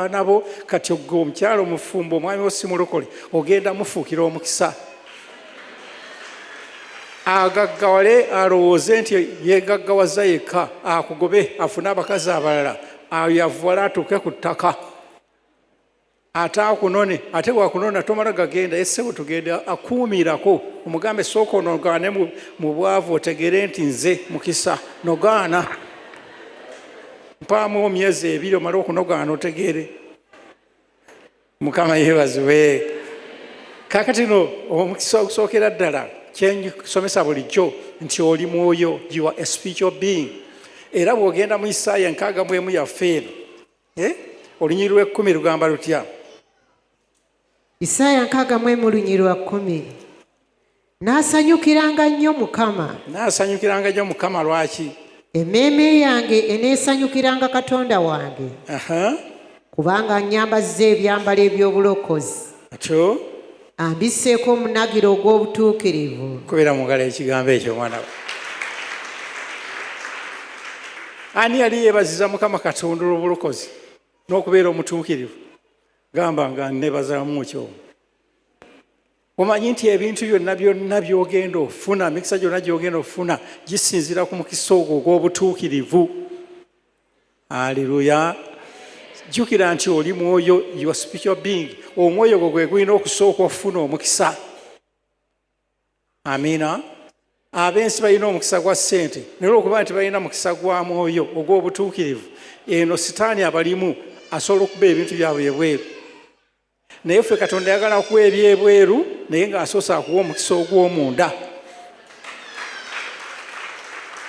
nabo kati ogwo omukyalo omufumbo omwami osimulokole ogenda mufuukira omukisa agaggawale alowooze nti yegaggawaza yekka akugobe afune abakazi abalala yavuwala atuuke ku ttaka ate akunone ate wakunona tomala gagenda essebo tugenda akuumirako omugambe sooka onogaane mu bwavu otegere nti nze mukisa nogaana mpaamu emyezi 2 omala okunogaana otegere mukama yeebazibwe kaakati no omukisa okusookera ddala kyenyisomesa bulijjo nti oli mwoyo you are a spiritual being era bw'ogenda mu Isaaya 61 yaffe eno olunyiri lw'10 lugamba lutya Isaaya 61:10 Naasanyukiranga nnyo Mukama lwaki emmeeme yange eneesanyukiranga Katonda wange kubanga nnyambazza ebyambalo eby'obulokozi atyo ambisseeko omunagiro ogw'obutuukirivu kubeera mu ngalo ekigambo ekyo mwana ani yali yeebaziza Mukama Katonda olw'obulokozi n'okubeera omutuukirivu gamba nga nebazamu kyo omanyi nti ebintu byonna by'ogenda ofuna emikisa gyonna gy'ogenda ofuna gisinziira ku mukisa ogwo ogw'obutuukirivu aleluya jjukira nti oli mwoyo your spiritual being omwoyo gwo gwe gulina okusooka ofuna omukisa amiina ab'ensi balina omukisa gwa ssente naye olwokuba nti balina mukisa gwa mwoyo ogw'obutuukirivu eno sitaani abalimu asobola okuba ebintu byabwe ebweru naye ffe Katonda yagala okuwa ebyebweru naye ng'asoose akuwa omukisa ogw'omunda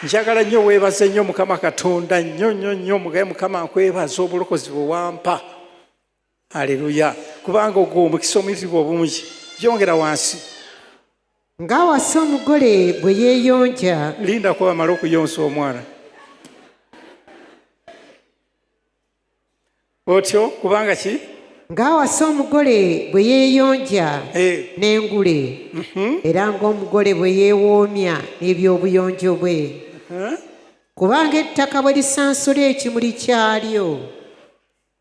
njagala nnyo weebaze nnyo Mukama Katonda nnyo mugabe Mukama nkwebaza obulokozi bwe wampa aleluya kubanga ogwo omukisa omuyitirivu obungi gyongera wansi ng'awasa omugole bwe yeeyonja linda kuba bamala okuyonsa omwana otyo kubanga ki ng'awasa omugole bwe yeeyonja n'engule era ng'omugole bwe yeewoomya n'ebyobuyonjo bwe kubanga ettaka bwe lisansula ekimuli kyalyo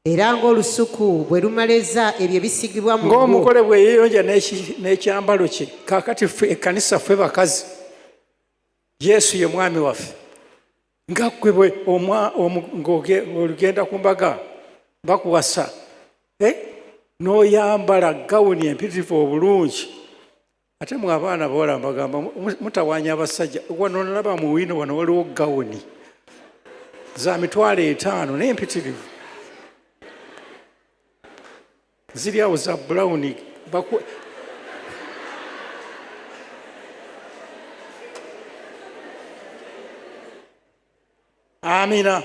era ng'olusuku bwe lumaleza ebyo bisigibwa mu ng'omugole bwe yeeyonja n'ekyambalo kye kaakati ffe ekkanisa ffe bakazi Yesu ye mwami waffe nga ggwe ng'ogenda ku mbaga bakuwasa n'oyambala gawuni empitirivu obulungi ate mwe abaana bawala mbagamba mutawaanya abasajja wano nalaba mu wino wano waliwo gawuni za $5,000 n'empitirivu ziri awo za bulawuni amina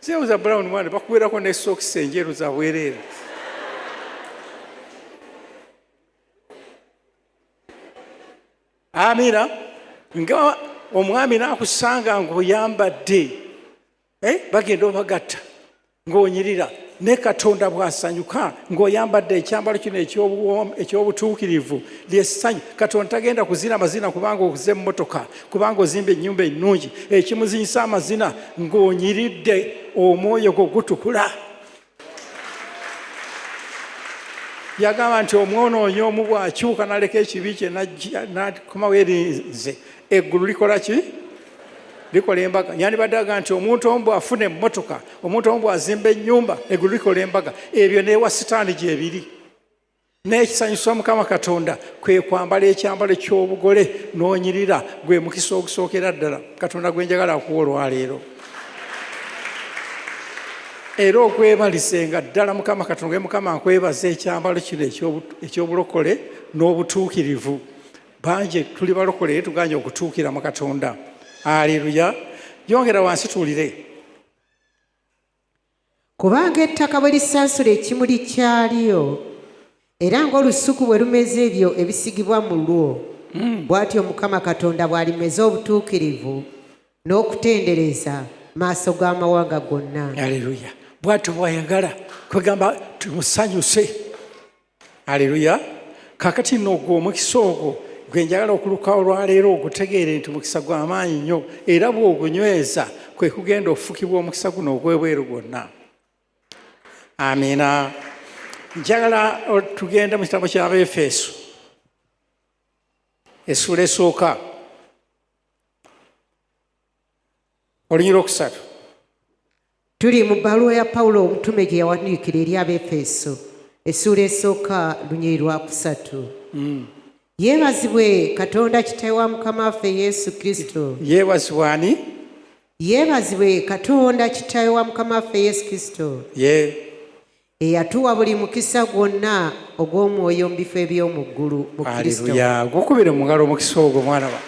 ziri za bulawuni mwana bakubeerako ne sokisi enjeru za bwereere amina nga omwami n'akusanga ng'oyambadde bagenda obagatta ng'onyirira ne Katonda bw'asanyuka ng'oyambadde ekyambalo kino eky'obutuukirivu lyessanyu Katonda tagenda kuzina mazina kubanga okuze emmotoka kubanga ozimba ennyumba ennungi ekimuzinyisa amazina ng'onyiridde omwoyo gwo gutukula yagamba nti omwonoonyi omu bw'akyuka n'aleka ekibi kye n'akomawo erinze eggulu likola ki likola embaga yandibadde aga nti omuntu omu bw'afuna emmotoka omuntu omu bw'azimba ennyumba eggulu likola embaga ebyo neewa sitaani gyebiri n'ekisanyusa Mukama Katonda kwe kwambala ekyambalo ky'obugole n'onyirira gwe mukisa ogusookera ddala Katonda gwe njagala akuwa olwaleero era okwebalisenga ddala Mukama Katonda Mukama nkwebaza ekyambalo kino eky'obulokole n'obutuukirivu bangi tuli balokole era tuganye okutuukira mu Katonda aleluya yongera wansi tuwulire kubanga ettaka bwe lisansula ekimuli kyalyo era ng'olusuku bwe lumeza ebyo ebisigibwa mu lwo bw'atyo Mukama Katonda bw'alimeza obutuukirivu n'okutendereza maaso g'amawanga gonna aleluya bw'atyo bw'ayagala kwegamba tumusanyuse aleluya kakati n'ogwo omukisa ogwo gwe njagala okuluka olwaleero ogutegeere nti mukisa gw'amaanyi nnyo era bw'ogunyweza kwe kugenda ofukibwa omukisa guno ogw'ebweru gwonna Amina. Njagala tugende mu kitabo ky'Abaefeso essula esooka olunyira okusatu. Tuli mu bbaluwa ya Pawulo omutume gye yawandiikira eri Abaefeso essula esooka lunyiri lwa kusatu. Yeebazibwe Katonda Kitaawe wa Mukama waffe Yesu Kristo. Yeebazibwe ani? Yeebazibwe Katonda Kitaawe wa Mukama waffe Yesu Kristo. Eyatuwa buli mukisa gwonna ogw'omwoyo mu bifo eby'omu ggulu mu Kristo. Aleluya. Gukubire mu ngalo omukisa ogwo mwana wa.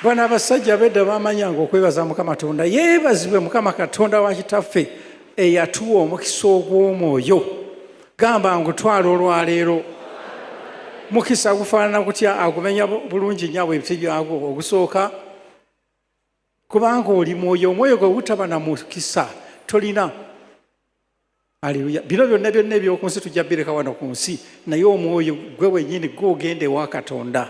Bwana abasajja bedda bamanyanga okwebaza Mukama Katonda. Yeebazibwe Mukama Katonda wa kitaffe eyatuwa omukisa ogw'omwoyo. Gamba ngutwala olwaleero. Mukisa gufaanana kutya? Agumenya bulungi nnyo ebiti byagwo. Ogusooka kubanga oli mwoyo, omwoyo gwe butaba na mukisa tolina. Aleluya. Bino byonna ebyoku nsi tujja bireka wano ku nsi, naye omwoyo gwe wennyini gw'ogenda ewa Katonda.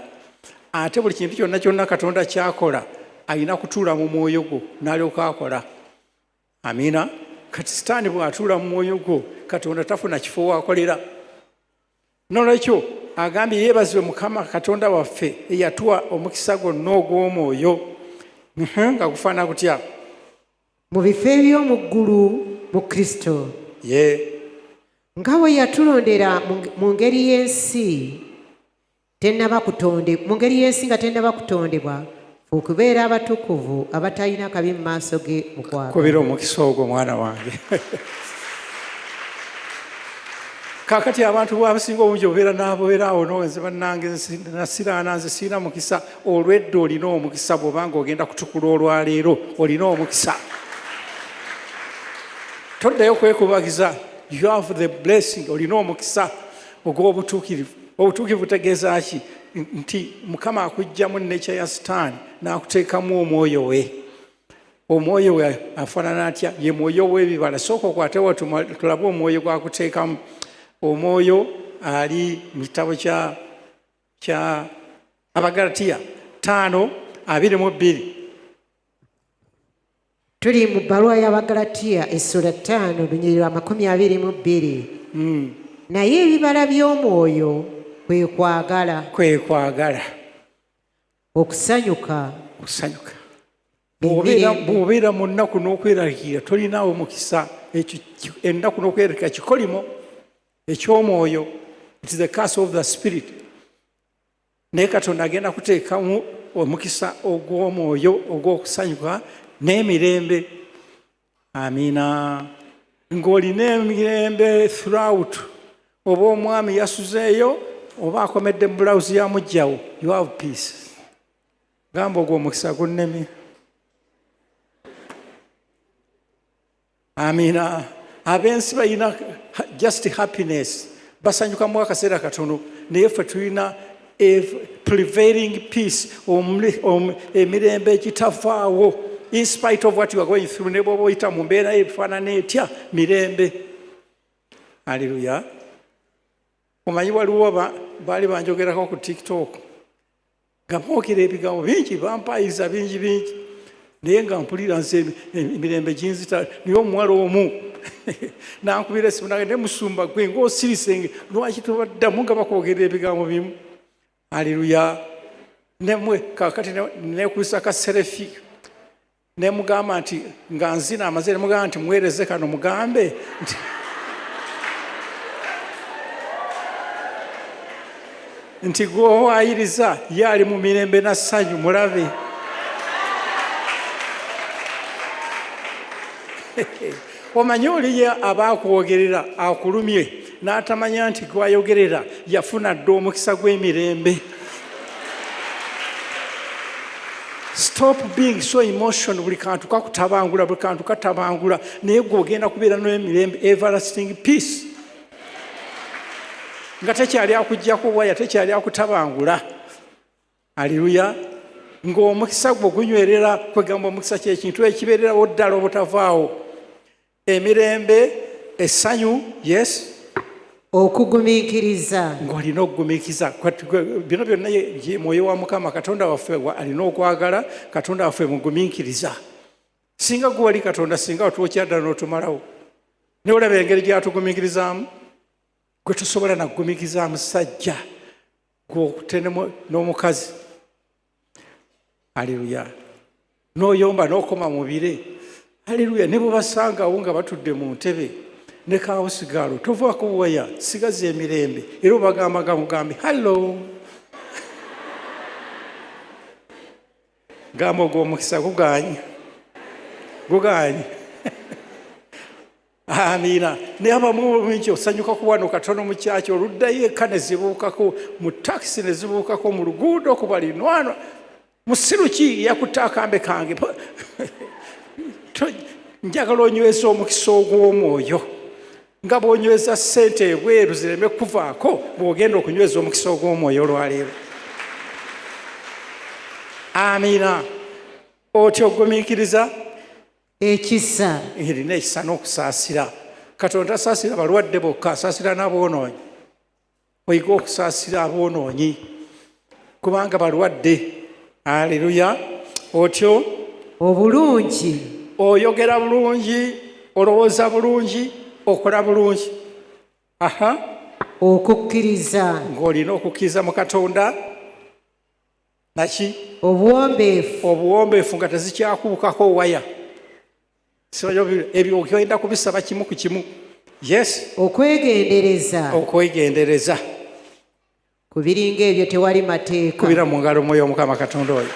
Ate buli kintu kyonna Katonda kyakola alina kutuula mu mwoyo gwo n'alyoka akola. Amiina. Kati sitaani bw'atuula mu mwoyo gwo, Katonda tafuna kifo w'akolera. Nolwekyo agambye yeebazibwe Mukama Katonda waffe eyatuwa omukisa gwonna ogw'omwoyo. Nga gufaana gutya? Mu bifo eby'omu ggulu mu Kristo. Nga bwe yatulondera mu ngeri y'ensi nga tennaba kutondebwa, okubeera abatukuvu abatalina kabi mu maaso ge mu kwagala. Kubira omukisa ogwo mwana wange. Kaakati abantu bwabasinga obungi obeera n'abeeraawo nowenze bannange nasiraana nze sirina mukisa. Olwedda olina omukisa bw'obanga ogenda kutukula olwaleero olina omukisa. Toddayo kwekubagiza. You have the blessing. Olina omukisa ogw'obutuukirivu. Obutuukirivu tegeeza ki? Nti Mukama akuggyamu nature ya sitaani n'akuteekamu omwoyo we. Omwoyo we afaanana atya? Ye mwoyo w'ebibala. Sooka okwatewo tulabe omwoyo gwakuteekamu. Omwoyo ali mu kitabo kya Abagalatiya 5:22. Tuli mu bbaluwa y'Abagalatiya essula 5 lunyiri lwa 22. Naye ebibala by'omwoyo kwe kwagala, okusanyuka. Bw'obeera mu nnaku n'okweraliikirira tolinaawo mukisa. Ennaku n'okweraliikirira kikolimo eky'omwoyo. It is the curse of the spirit. Naye Katonda agenda kuteekamu omukisa ogw'omwoyo ogw'okusanyuka n'emirembe. Amiina. Ng'olina emirembe throughout. Oba omwami yasuzeeyo oba akomedde mu bulawuzi ya mujjawo, you have peace. Gamba ogwo omukisa gunnemi. Amiina. Ab'ensi balina just happiness. Basanyukamu akaseera katono. Naye ffe tulina prevailing peace, emirembe ekitavaawo. In spite of what you are going through, ne bw'oba oyita mu mbeera efaanana etya, mirembe. Haleluya. Omanyi waliwo baali banjogerako ku TikTok nga boogera ebigambo bingi, bampaayiza bingi. Naye nga mpulira nze emirembe ginzita. Naye omuwala omu nankubira esimu nange ne musumba gwe ng'osirise, lwaki tobaddamu nga bakwogera ebigambo bimu. Haleluya. Nemwe kaakati nekulisa ka serefi ne mugamba nti nga nzina amaze, ne mugamba nti muweereze kano mugambe nti gw'owayiriza ye ali mu mirembe na ssanyu, mulabe. Omanyi oliye abakwogerera akulumye n'atamanya nti gwayogerera yafuna dda omukisa gw'emirembe. Stop being so emotional. Buli kantu katabangula, naye gw'ogenda kubeera n'emirembe, everlasting peace. Nga tekyali akuggyako bwaya, tekyali akutabangula. Haleluya. Ng'omukisa gwo gunywerera, kwegamba omukisa ky'ekintu ekibeererawo ddala obutavaawo. Emirembe, essanyu, yes. Okugumiikiriza. Ng'olina okugumiikiriza. Bino byonna ye mwoyo wa Mukama Katonda waffe alina okwagala. Katonda waffe mugumiikiriza. singa gwe wali Katonda singa otwokyadda n'otumalawo ne olaba engeri gy'atugumiikirizaamu gwe tusobola nakugumiikiriza musajja gw'okute n'omukazi. Haleluya. N'oyomba n'okoma mu bire. Haleluya. Ne bwe basangawo nga batudde mu ntebe ne kaawo sigalo tovaako buwaya sigaza emirembe era obagamba gamugambe hallo gamba ogw'omukisa guganye amiina. naye abamu bingi osanyuka ku wano katono mu kyaki oluddayo eka ne zibuukako mu takisi ne zibuukako mu luguudo ku balinwanwa musiru ki yakutte akambe kange njagala onyweza omukisa ogw'omwoyo nga bw'onyweza ssente ebweru zireme kuvaako bw'ogenda okunyweza omukisa ogw'omwoyo olwaleero. Amiina. Otyo ogumiikiriza ekisa erina ekisa n'okusaasira. Katonda tasaasira balwadde bokka, asaasira n'aboonoonyi. Oyiga okusaasira aboonoonyi kubanga balwadde. Haleluya. Otyo obulungi oyogera bulungi, olowooza bulungi, okola bulungi. okukkiriza ng'olina okukkiriza mu Katonda. Naki? Obuwombeefu nga tezikyakuukako waya. Ebyo ogenda kubisaba kimu ku kimu. Yes. Okwegendereza. Ku biringa ebyo tewali mateeka. Kubira mu ngalo mwoyo Mukama Katonda oyo.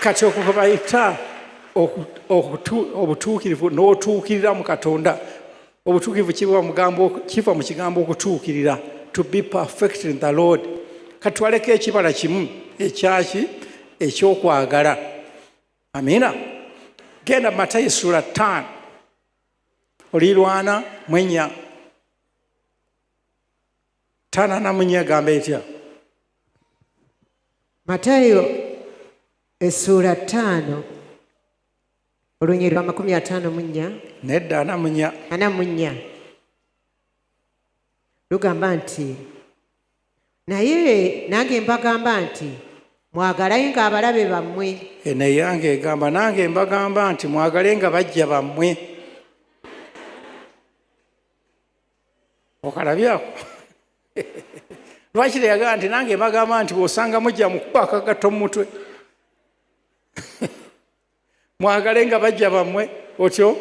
Kati okubayita obutuukirivu n'otuukirira mu Katonda. Obutuukirivu kiva mu kigambo okutuukirira. To be perfect in the Lord. Kati waleka ekibala kimu ekyaki ekyokwagala. Amiina. Genda Matayo sura 5 olirwana mwenya 5 na mwenya gamba etya? Matayo esura 5 olunyiri lwa 54 nedda anamunya lugamba nti naye nange mbagamba nti mwagalayenga abalabe bammwe. Naye yange egamba nange mbagamba nti mwagalenga bajja bammwe. Okalabyako. Lwaki yagamba nti nange mbagamba nti bw'osanga mujja mukuba akagato mu mutwe mwagalenga bajja bammwe. Otyo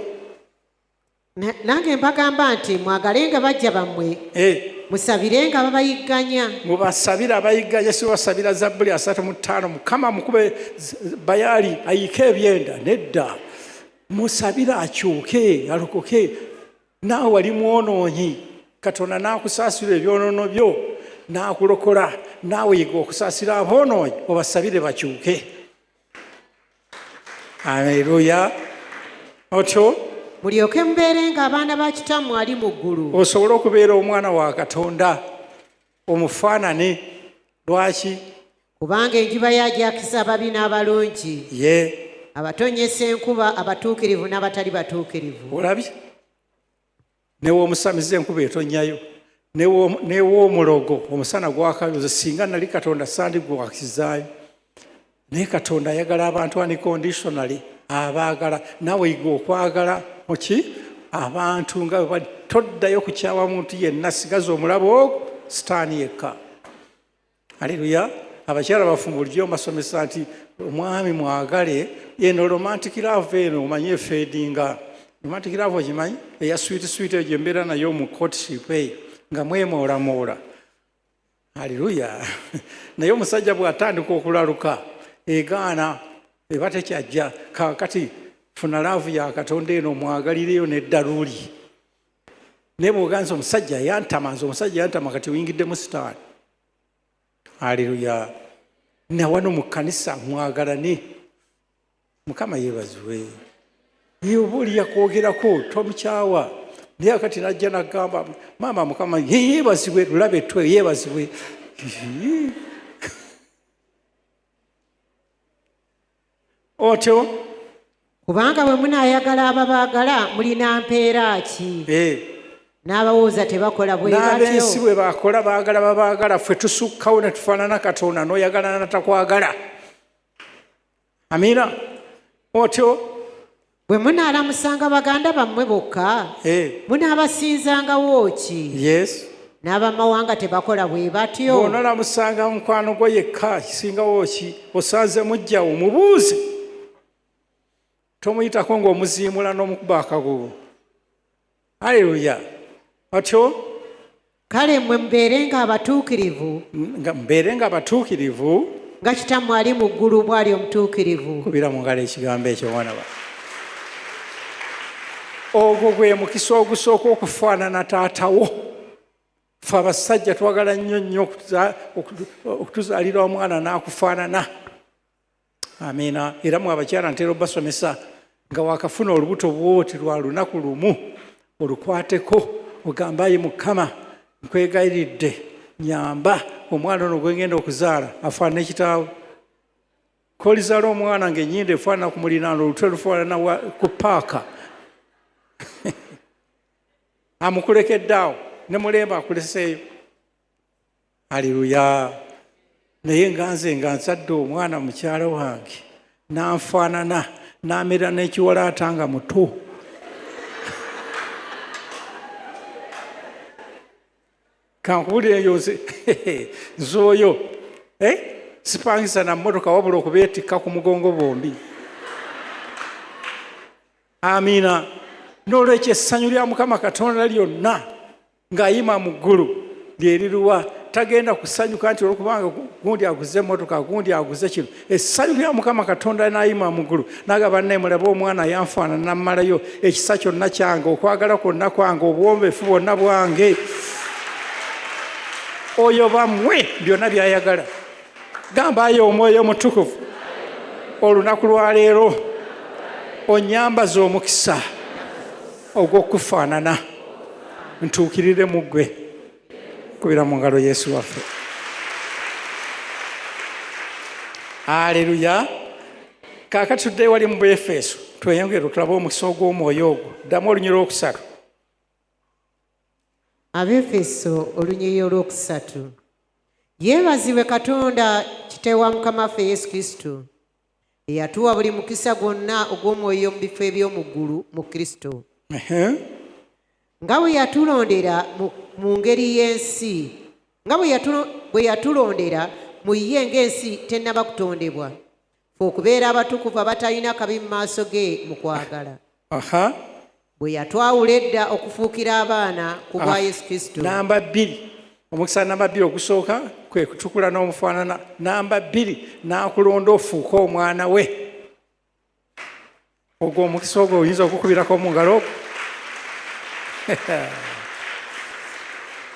nange mbagamba nti mwagalenga bajja bammwe musabirenga babayigganya. Mubasabira abayigganya, si basabira Zabbuli 35 Mukama mukube Bayaali ayike ebyenda. Nedda. Musabira akyuke alokoke. Naawe wali mwonoonyi, Katonda n'akusaasira ebyonoono byo n'akulokola. Naawe yiga okusaasira aboonoonyi obasabire bakyuke. Aleluya. Otyo mulyoke mubeerenga abaana ba Kitammwe ali mu ggulu. Osobola okubeera omwana wa Katonda omufaanane. Lwaki? Kubanga enjuba yajakisa ababi n'abalungi. Abatonyesa enkuba, abatuukirivu n'abatali batuukirivu. Olabye? Newomusamiza enkuba etonnyayo. Newomulogo omusana gwakaluze. Singa nali Katonda sandigwakizaayo. Naye Katonda ayagala abantu unconditionally. Abaagala. Naawe yiga okwagala abantu nga bwe bali. Toddayo kukyawa muntu yenna, sigaza omulabo ogwo sitaani yekka. Haleluya. Abakyala bafumba bulijjo mbasomesa nti omwami mwagale yeno romantic love eno omanyi efeedinga. Romantic love ogimanyi? Eya sweet eyo gye mbeera nayo mu courtship eyo nga mwemoolamoola. Haleluya. Naye omusajja bw'atandika okulaluka egaana eba tekyajja. Kakati funa laavu ya Katonda eno mwagalireyo n'eddaluuli. Naye bw'oganza omusajja yantama kati oyingiddemu sitaani. Haleluya. Na wano mu kkanisa mwagalane. Mukama yeebazibwe. Ye oba oli yakwogerako tomukyawa. Naye akati najja n'agamba maama Mukama yeebazibwe lulabe twe yeebazibwe. Otyo kubanga bwe munaayagala ababaagala mulina mpeera ki? N'abawooza tebakola bwe batyo. N'abensi bwe bakola baagala babaagala, ffe tusukkawo ne tufaanana Katonda n'oyagala n'atakwagala. Amiina. otyo bwe munaalamusanga baganda bammwe bokka munaabasinzangawo ki? yes n'abamawanga tebakola bwe batyo? bw'onoolamusanga mukwano gwo yekka kisingawo ki? osanze mujjawo mubuuze, tomuyitako ng'omuziimula n'omukuba akagubu. Haleluya. Otyo kale mmwe mubeerenga abatuukirivu nga Kitammwe ali mu ggulu bw'ali omutuukirivu. Kubira mu ngalo ekigambo ekyo mwana wa. Ogwo gwe mukisa ogusooka okufaanana taatawo. Ffe abasajja twagala nnyo okutuzaalira omwana n'akufaanana. Amiina. Era mu abakyala ntera obbasomesa nga wakafuna olubuto bwoti lwa lunaku lumu olukwateko ogambaye Mukama nkwegayiridde nyamba omwana ono gwe ngenda okuzaala afaanana ekitaawe. Kolizaala omwana ng'ennyindo efaanana ku muliraano, olutwe lufaanana ku paaka. Amukulekedde awo ne mulembe akuleseeyo. Haleluya. Naye nga nzadde omwana mukyala wange n'anfaanana n'amera n'ekiwalaata nga muto. Kankubulire eyo nz'oyo sipangisa na mmotoka wabula okubeetikka ku mugongo bombi. Amiina. N'olwekyo essanyu lya Mukama Katonda lyonna ng'ayima mu ggulu lye liruwa. Tagenda kusanyuka nti olwokubanga gundi aguze emmotoka gundi aguze kino. Essanyu lya Mukama Katonda n'ayima mu ggulu n'agamba naye mulabe omwana yanfaanana nammalayo, ekisa kyonna kyange, okwagala kwonna kwange, obuwombeefu bwonna bwange. Oyo bammwe byonna by'ayagala. Gambayo Omwoyo Omutukuvu olunaku lwa leero onnyambaze omukisa ogw'okufaanana ntuukirire mu ggwe. Kubira mu ngalo Yesu waffe. Haleluya. Kaakati tudde wali mu Efeso tweyongere tulabe omukisa ogw'omwoyo ogwo. Ddamu olunyiri olwokusatu. Abefeso olunyiri olwokusatu. Yeebazibwe Katonda Kitaawe wa Mukama waffe Yesu Kristo eyatuwa buli mukisa gwonna ogw'omwoyo mu bifo eby'omu ggulu mu Kristo. Nga bwe yatulondera mu ngeri y'ensi, nga bwe yatulondera mu ye ng'ensi tennaba kutondebwa, ffe okubeera abatukuvu abatalina kabi mu maaso ge mu kwagala. Bwe yatwawula edda okufuukira abaana ku bwa Yesu Kristo. Namba 2. Omukisa namba 2 ogusooka kwe kutukula n'omufaanana. Namba 2 n'akulonda ofuuke omwana we. Ogwo omukisa ogwo oyinza okukubirako mu ngalo.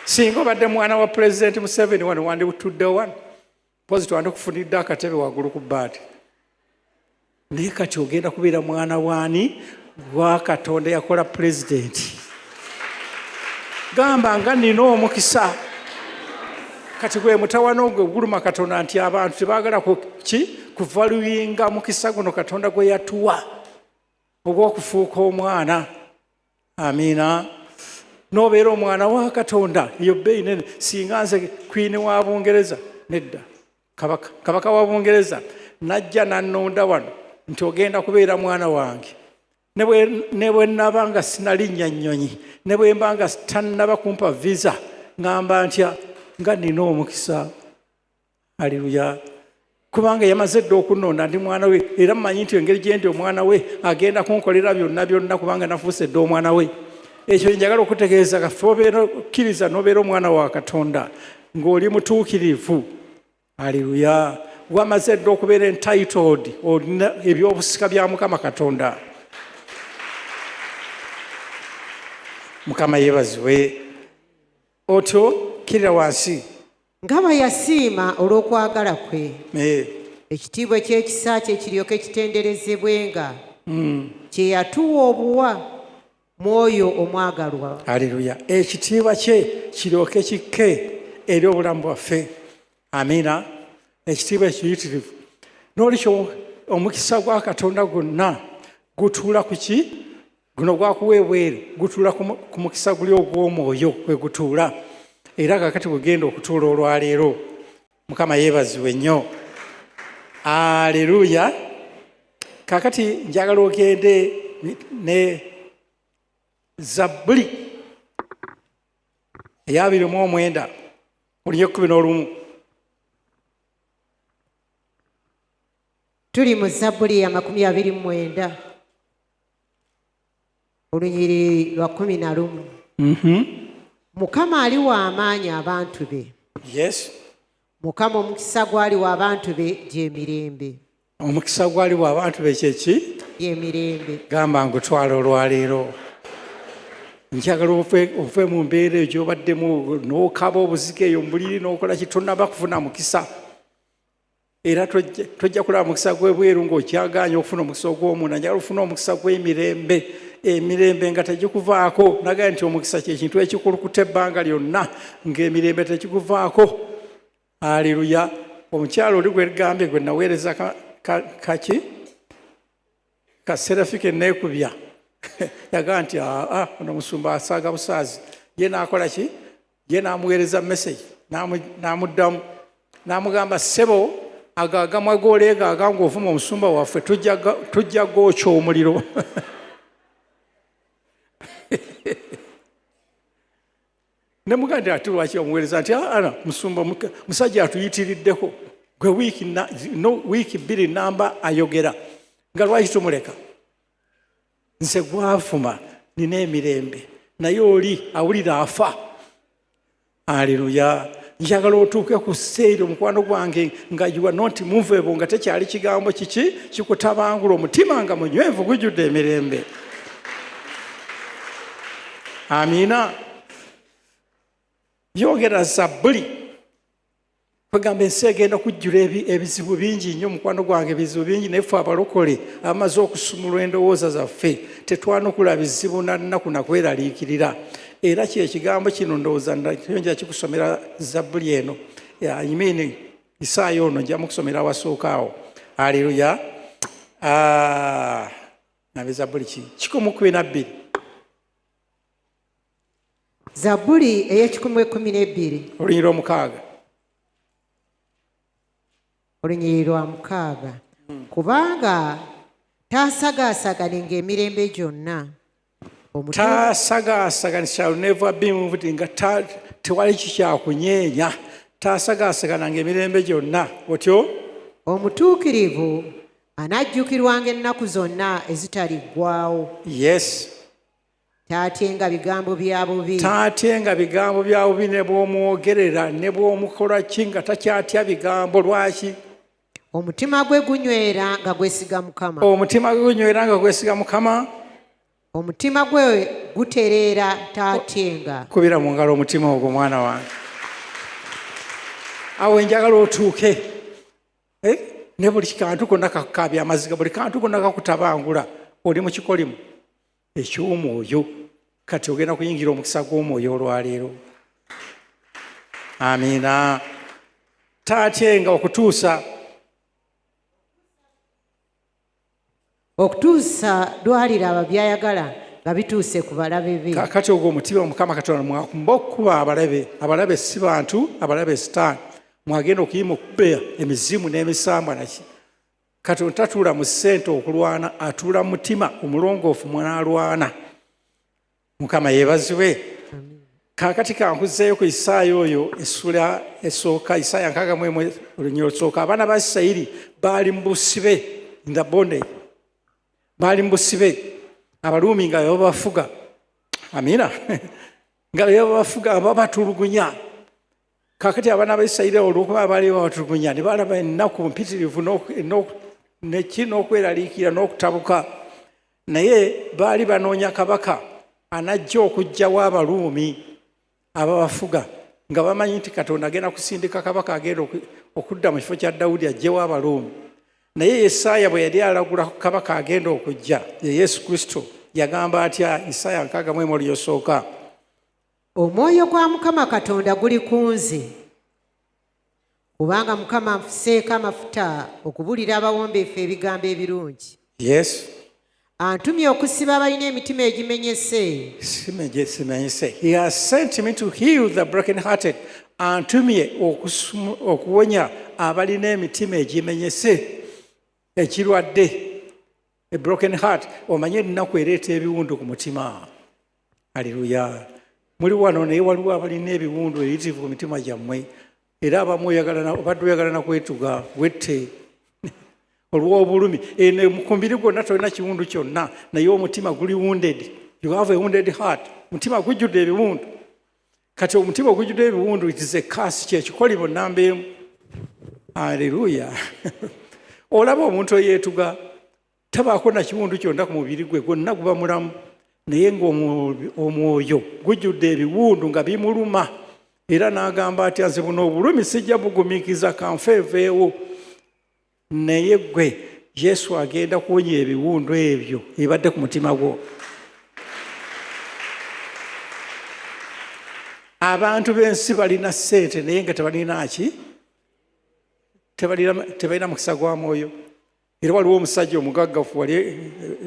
Singa obadde mwana wa Pulezidenti Museveni wano wandituddewo wano, mpozi twandikufunidde akatebe waggulu ku bbaati. Naye kati ogenda kubeera mwana waani? Wa Katonda yakola pulezidenti. Gamba nga nina omukisa. Kati gwe mutawana ogwo oguluma Katonda nti abantu tebaagala kuvaluyinga mukisa guno Katonda gwe yatuwa ogw'okufuuka omwana. Amiina. N'obeera omwana wa Katonda eyo bbeeyi nene. Singa nze kwini wa Bungereza, nedda, kabaka wa Bungereza najja nannonda wano nti ogenda kubeera mwana wange, ne bwe nnaba nga sinalinnya nnyonyi, ne bwe mba nga tannaba kumpa visa, ngamba ntya nga nina omukisa. Haleluya. Kubanga yamaze dda okunnonda ndi mwana we, era mmanyi nti engeri gye ndi omwana we agenda kunkolera byonna kubanga nafuuse dda omwana we. Ekyo njagala okutegeeza kaffe obeera okkiriza n'obeera omwana wa Katonda ng'oli mutuukirivu. Haleluya. Wamaze dda okubeera entitled, olina ebyobusika bya Mukama Katonda. Mukama yeebazibwe. Otyo kirira wansi. Nga bwe yasiima olw'okwagala kwe, ekitiibwa eky'ekisa kye kiryoke kitenderezebwenga, kye yatuwa obuwa mwoyo omwagalwa. Haleluya. Ekitiibwa kye kiryoke kikke eri obulamu bwaffe. Amiina. Ekitiibwa ekiyitirivu. N'olikyo omukisa gwa Katonda gwonna gutuula ku ki? Guno gwakuweebwa eri gutuula ku mukisa guli ogw'omwoyo kwe gutuula. Era kakati bugenda okutuula olwaleero. Mukama yeebazibwe nnyo. Haleluya. Kakati njagala ogende ne Zabbuli eya 29 olinye 11. Tuli mu Zabbuli ya 29 olunyiri lwa 11. Mukama ali w'amaanyi abantu be. Yes. Mukama omukisa gwali w'abantu be gy'emirembe. Omukisa gwali w'abantu be kyeki? Y'emirembe. Gamba ngutwala olwaleero. Njagala ove mu mbeera eyo gy'obaddemu n'okaba obuzike eyo mu buliri n'okola ki tonnaba kufuna mukisa. Era tojja kulaba mukisa gw'ebweru ng'okyagaanya okufuna omukisa ogw'omunda. Njagala ofuna omukisa gw'emirembe. Emirembe nga tegikuvaako. Nagambye nti omukisa ky'ekintu ekikulukuta ebbanga lyonna ng'emirembe tegikuvaako. Haleluya. Omukyalo oli gwe ligambye gwe naweereza kaki ka Serafike neekubya yagamba nti ono musumba asaaga busaazi. Ye n'akola ki? Ye n'amuweereza message n'amuddamu n'amugamba ssebo agaagamu agooleegaaga ng'ovuma omusumba waffe tujja gwokya omuliro. Ne muganda ati lwaki omuweereza nti musumba musajja atuyitiriddeko gwe wiiki 2 namba ayogera nga lwaki tumuleka? Nze gwavuma nina emirembe naye oli awulira afa. Haleluya. Njagala otuuke ku sseeri omukwano gwange nga you are not movable nga tekyali kigambo kiki kikutabangula omutima nga munywevu gujjudde emirembe. Amiina. Yogera Zabbuli kwegamba ensi egenda kujjula ebizibu bingi nnyo omukwano gwange, ebizibu bingi, naye ffe abalokole amaze okusumulwa endowooza zaffe tetwanukula bizibu na nnaku na kweraliikirira. Era kyekigambo kino ndowooza njagala kikusomera Zabbuli eno. Isaayo ono nja mukusomera awasooka awo. Haleluya. Nabe Zabbuli ki? 112. Zabbuli ey'Ekikumi olunyiri omukaaga. Olunyiri lwa 6. Kubanga taasagaasagane ng'emirembe gyonna. Taasagaasagane shall never be moved nga tewali kikyakunyeenya. Taasagaasagana ng'emirembe gyonna. Otyo? Omutuukirivu anajjukirwanga ennaku zonna ezitaliggwaawo. Yes. Taatyenga bigambo bya bubi. Taatyenga bigambo bya bubi ne bw'omwogerera ne bw'omukola ki nga takyatya bigambo. Lwaki? Omutima gwe gunywera nga gwesiga Mukama. Omutima gwe gunywera nga gwesiga Mukama. Omutima gwe gutereera taatyenga. Kubira mu ngalo omutima ogwo mwana wange. Awo njagala otuuke. Ne buli kantu konna kakabya amaziga, buli kantu konna kakutabangula. Oli mu kikolimu eky'omwoyo. Kati ogenda kuyingira omukisa gw'omwoyo olwaleero. Amiina. Taatyenga okutuusa lwaliraba byayagala nga bituuse ku balabe be. Kakati ogwo omutima Mukama Katonda mwakumba okuba abalabe. Abalabe si bantu, abalabe sitaani. Mwagenda okuyima okubeya emizimu n'emisambwa naki. Katonda tatuula mu ssente okulwana, atuula mu mutima omulongoofu mwanalwana. Mukama yeebazibwe. Kakati kankuzeeyo ku Isaayo oyo essula esooka, Isaaya 61 olunyiri olusooka. Abaana ba Isirayiri baali mu busibe in the bondage. Baali mu busibe. Abaluumi nga babafuga. Amiina. Nga babafuga babatulugunya. Kakati abaana ba Isirayiri olw'okuba baali babatulugunya ne balaba ennaku mpitirivu n'okweraliikira n'okutabuka. Naye baali banoonya kabaka anajja okugjawo Abaluumi ababafuga nga bamanyi nti Katonda agenda kusindika kabaka agenda okudda mu kifo kya Dawudi ajjewo Abaluumi. Naye Isaaya bwe yali alagula kabaka agenda okujja ye Yesu Kristo yagamba atya? Isaaya 61 oluyosooka. Omwoyo gwa Mukama Katonda guli ku nze, kubanga Mukama anfuseeko amafuta okubulira abawombeefu ebigambo ebirungi. Yes. Antumye okusiba abalina emitima egimenyese. He has sent me to heal the broken-hearted. Antumye okuwonya abalina emitima egimenyese, ekirwadde. a broken heart omanye ennaku ereeta ebiwundu ku mutima. Haleluya. Muli wano naye waliwo abalina ebiwundu eyitivu ku mitima gyammwe era abamu obadde oyagala nakwetuga wette olw'obulumi ku mubiri gwonna tolina kiwundu kyonna naye omutima guli wounded. You have a wounded heart. Omutima gujjudde ebiwundu. Kati omutima ogujjudde ebiwundu it is a curse, kyekikolimo nnamba emu. Haleluya. Olaba omuntu oyeetuga tabaako na kiwundu kyonna ku mubiri gwe gwonna guba mulamu naye ng'omwoyo gujjudde ebiwundu nga bimuluma era n'agamba ati nze buno obulumi sijja bugumiikiza kanfeeveewo. Naye gwe Yesu agenda kuwonya ebiwundu ebyo ebadde ku mutima gwo. Abantu b'ensi balina ssente naye nga tebalina ki? Tebalina mukisa gwa mwoyo. Era waliwo omusajja omugaggafu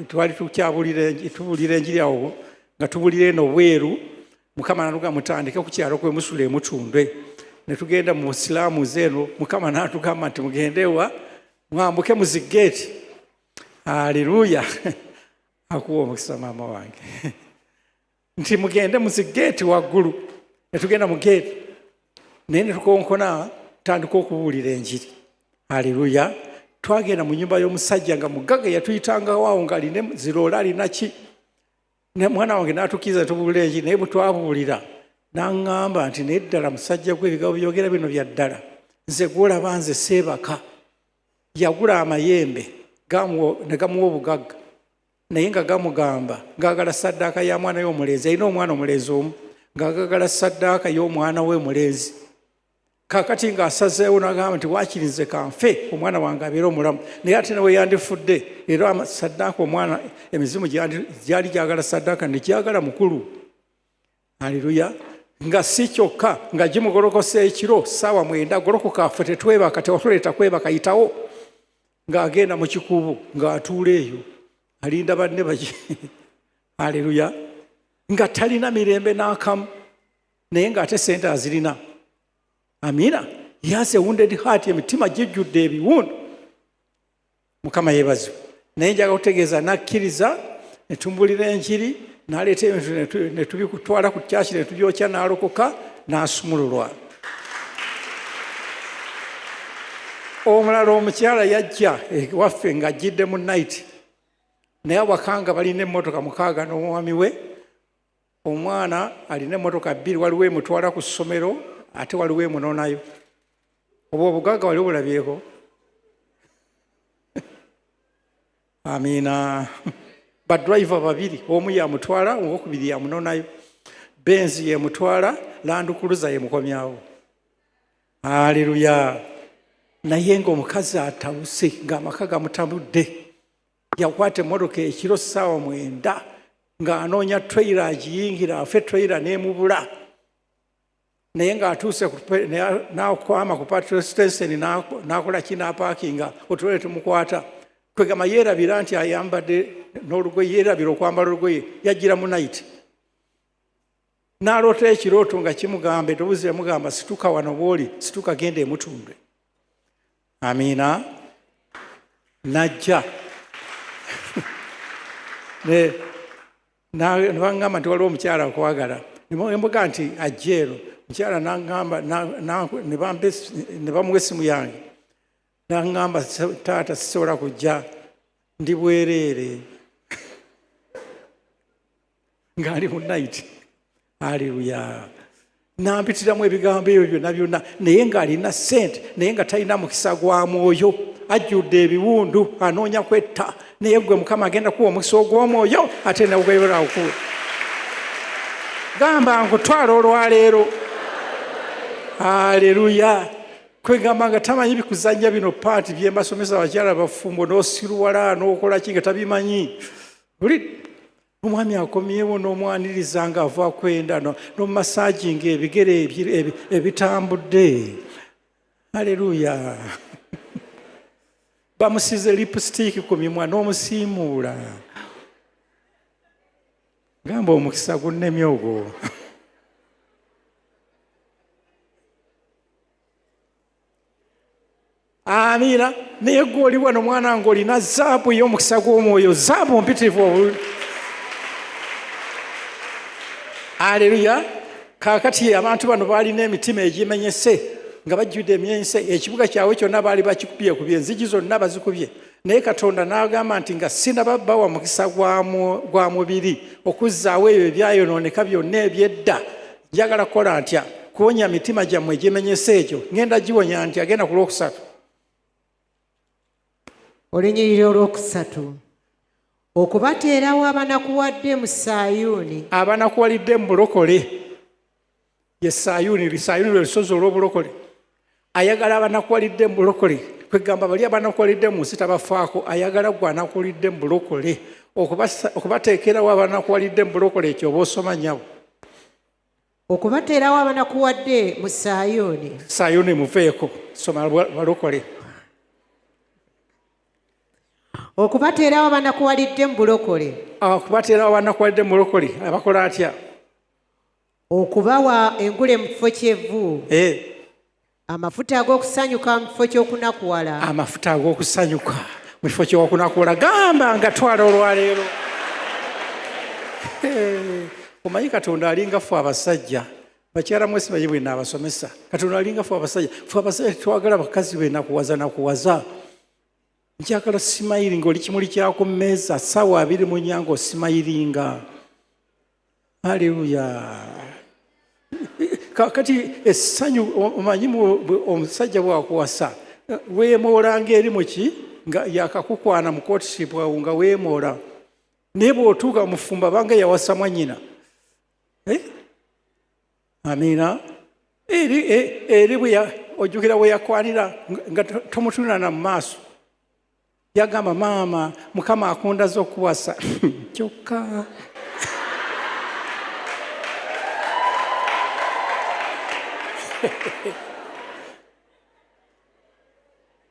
twali tubuulira enjiri awo nga tubuulira eno bweru, Mukama n'atuga mutandike ku kyalo kwemusula emutundwe. Ne tugenda mu Busiraamu eno, Mukama n'atugamba nti mugendewa mwambuke mu zigeeti. Haleluya. Akuwa omukisa maama wange. Nti mugende mu zigeeti waggulu. Ne tugenda mu geeti. Naye ne tukonkona tandika okubuulira enjiri. Haleluya. Twagenda mu nyumba y'omusajja nga mugagga yatuyitangawo awo nga alina ziroola alina ki. Ne mwana wange n'atukkiriza tubuulira enjiri naye bwe twabuulira n'aŋŋamba nti naye ddala musajja gwe ebigabo byogera bino bya ddala. Nze gw'olaba nze seebaka. Yagula amayembe ne gamuwa obugagga naye nga gamugamba ng'agala saddaaka ya mwana we omulenzi. Alina omwana omulenzi omu ng'agagala saddaaka y'omwana we mulenzi. Kaakati ng'asazeewo n'agamba nti waakiri nze kanfe omwana wange abeere omulamu. Naye ate nawe yandifudde era saddaaka omwana emizimu gyali gyagala saddaaka ne gyagala mukulu. Haleluya. Nga si kyokka nga gimugolokose ekiro ssaawa 9 golokoka ffe tetwebaka tewatuleeta kwebaka yitawo. Ng'agenda mu kikuubo ng'atuula eyo alinda banne baki. Haleluya. Nga talina mirembe n'akamu naye ng'ate sente azirina. Amina. He has a wounded heart. Emitima gijjudde ebiwundu. Mukama yeebazibwe. Naye njaga kutegeeza nakkiriza ne tumbulira enjiri n'aleeta ebintu ne tubikutwala ku kyaki ne tubyokya n'alokoka n'asumululwa. Omulala omukyala yajja waffe ng'ajjidde mu night naye awakanga balina emmotoka 6 n'omwami we. Omwana alina emmotoka 2, waliwo emutwala ku ssomero ate waliwo emunonayo. Oba obugagga wali obulabyeko? Amiina. Badriver 2, omu yamutwala owokubiri yamunonayo. Benz yemutwala, Land Cruiser yemukomyawo. Haleluya. Naye ng'omukazi atawuse ng'amaka gamutabudde yakwata emmotoka ekiro ssaawa 9 ng'anoonya trailer agiyingira afe trailer n'emubula. Naye ng'atuuse n'akwama ku petrol station n'akola ki n'apaakinga otuloole tumukwata. Kwegamba yeerabira nti ayambadde n'olugoye, yeerabira okwambala olugoye, yajjira mu night. N'aloota ekirooto nga kimugamba eddoboozi lyamugamba situka wano bw'oli, situka genda emutundwe. Amiina. Najja. Ne bangamba nti waliwo omukyala akwagala. Ne mbuga nti ajjeero. Omukyala n'aŋŋamba ne bamuwa essimu yange. N'aŋŋamba taata sisobola kujja ndi bwereere. Ng'ali mu night. Haleluya. N'ampitiramu ebigambo ebyo byonna naye ng'alina ssente naye nga talina mukisa gwa mwoyo. Ajjudde ebiwundu anoonya kwetta naye gwe Mukama agenda kuwa omukisa ogw'omwoyo ate nawugayobera okulu. Gamba nkutwala olwaleero. Haleluya. Kwegamba nga tamanyi bikuzannya bino paati bye mbasomesa abakyala bafumbo n'osiruwala n'okola ki nga tabimanyi. Omwami akomyewo n'omwaniriza ng'ava kwenda n'omumasaaginga ebigere ebitambudde. Haleluya. Bamusize lipstick ku mimwa n'omusiimuula. Gamba omukisa gunnemye ogwo. amiina naye gwe oli wano mwana nga olina zaabu ey'omukisa gw'omwoyo zaabu mpitirivu obulungi. Aleluya. Kaakati abantu bano baalina emitima egimenyese nga bajjudde emyense, ekibuga kyabwe kyonna baali bakikubye kubye, enzigi zonna bazikubye, naye Katonda n'agamba nti nga sinnabawa mukisa gwa mubiri okuzzaawo ebyo ebyayonooneka byonna ebyedda, njagala kukola ntya kuwonya mitima gyammwe egimenyese egyo, ngenda giwonya nti agenda ku lwokusatu. Olunyiriri olwokusatu, okubateerawo abanakuwadde mu Sayuuni. Abanakuwalidde mu bulokole ye Sayuuni. Sayuuni lwe lusozi olw'obulokole. Ayagala abanakuwalidde mu bulokole, kwegamba bali abanakuwalidde mu nsi tabafaako, ayagala gwe anakuwalidde mu bulokole. Okubateekerawo abanakuwalidde mu bulokole, ekyo oba osoma nnyabo. Okubateerawo abanakuwadde mu Sayuuni. Sayuuni muveeko, soma balokole. Okubateerawo abanakuwalidde mu bulokole. Okubateerawo abanakuwalidde mu bulokole abakola atya? Okubawa engule mu kifo ky'evvu. Amafuta ag'okusanyuka mu kifo ky'okunakuwala. Amafuta ag'okusanyuka mu kifo ky'okunakuwala. Gamba nga twala olwaleero. Omanyi Katonda alinga ffe abasajja. Bakyala mwesi baye bwe n'abasomesa. Katonda alinga ffe abasajja. Ffe abasajja twagala bakazi be nakuwaza. Njagala simayiringa oli kimuli kyako mmeeza ssaawa 2 mu nnyanga osimayiringa. Haleluya. Kati essanyu omanyi omusajja bwakuwasa weemoolanga eri muki nga yakakukwana mu courtship awo nga weemoola, naye bw'otuuka mufumba banga yawasa mwannyina. Amiina. Eri ojjukira bwe yakwanira nga tomutunana mu maaso, yagamba maama Mukama akundaza okuwasa kyokka.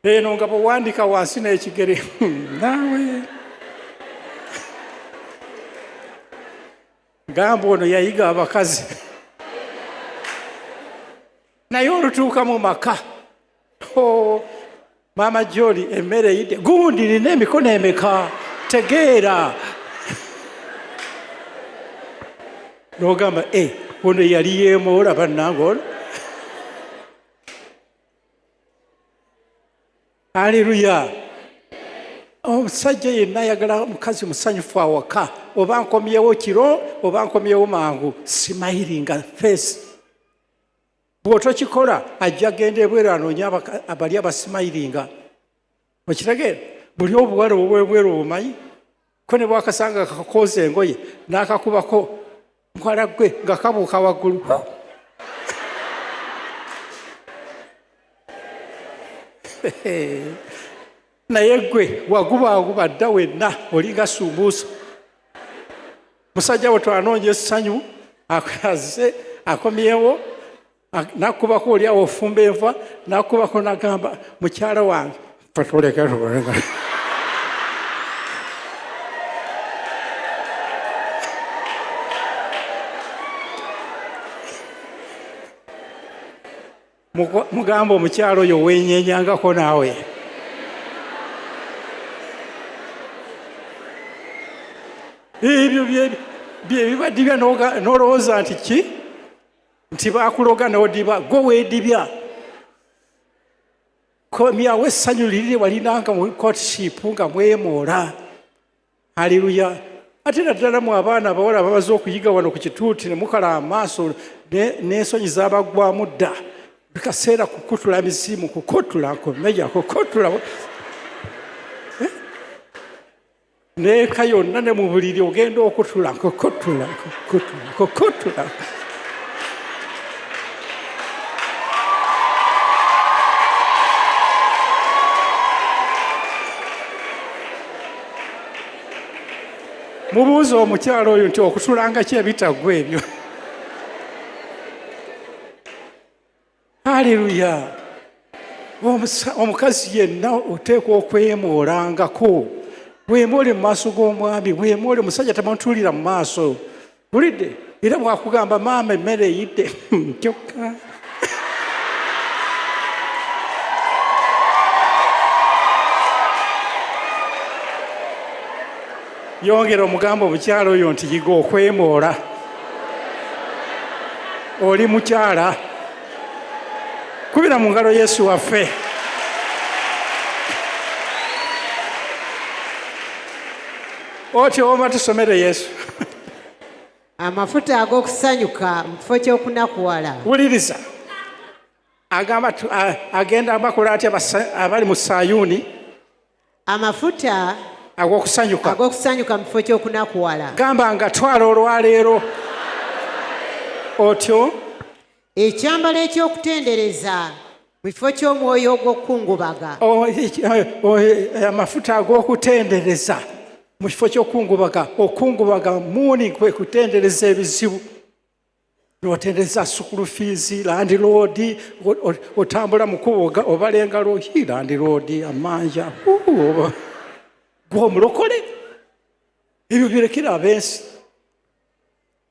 Eno nga bwewandika wansi n'ekigere naawe gamba ono yayiga abakazi, naye olutuuka mu maka maama Joli emmere eyidde gundi lina emikono emeka tegeera n'ogamba ono yali yeemoola bannange ono. Haleluya. Omusajja yenna ayagala mukazi musanyufu awaka, oba nkomyewo kiro oba nkomyewo mangu, simayiringa feesi. Bw'otokikola ajja genda ebweru anoonya abali abasimayiringa. Okitegeera? Buli obuwala obwebweru obumanyi ko ne bwakasanga kakakooza engoye n'akakubako nkwala gwe nga kabuuka waggulu. Naye gwe wagubaaguba dda wenna olinga sumbuusa. Musajja bwe twanoonya essanyu akaze akomyewo nakubako oli awo ofumba enva nakubako nagamba mukyala wange patoleka mugamba omukyalo oyo wenyenyangako naawe. Ebyo byebibadibya n'olowooza nti ki? Nti baakuloga n'odiba, gwe weedibya. Komyawo essanyu lirire walinanga mu courtship nga mwemoola. Haleluya. Ate naddala mu abaana abawala abamaze okuyiga wano ku kituuti ne mukala amaaso n'ensonyi z'abaggwamu dda. Bikaseera kukutula misimu, kukutula nkomeja, kukutula neeka yonna ne mu buliri ogenda okutula, kukutula. Mubuuza omukyalo oyo nti okutulanga ki ebitagwa ebyo? Haleluya. Omukazi yenna oteekwa okwemoolangako. Weemoole mu maaso g'omwami, weemoole musajja tamutuulira mu maaso. Bulidde era bwakugamba maama emmere eyidde kyokka. yongera omugambo omukyala oyo nti yiga okwemoola. Oli mukyala. Kubira mu ngalo Yesu waffe. Otyo oma tusomere Yesu. Amafuta ag'okusanyuka mu kifo ky'okunakuwala. Wuliriza. Agamba agenda bakola atya abali mu Sayuni. Amafuta ag'okusanyuka mu kifo ky'okunakuwala. Gamba nga twala olwaleero. Otyo ekyambalo ekyokutendereza mu kifo ky'omwoyo ogw'okukungubaga. Amafuta ag'okutendereza mu kifo ky'okungubaga. Okungubaga muni kwe kutendereza ebizibu. Notendereza school fees, landlord, otambula mu kuboga obalenga lohi landlord amanja. Gwo mulokole. Ebyo birekera abensi.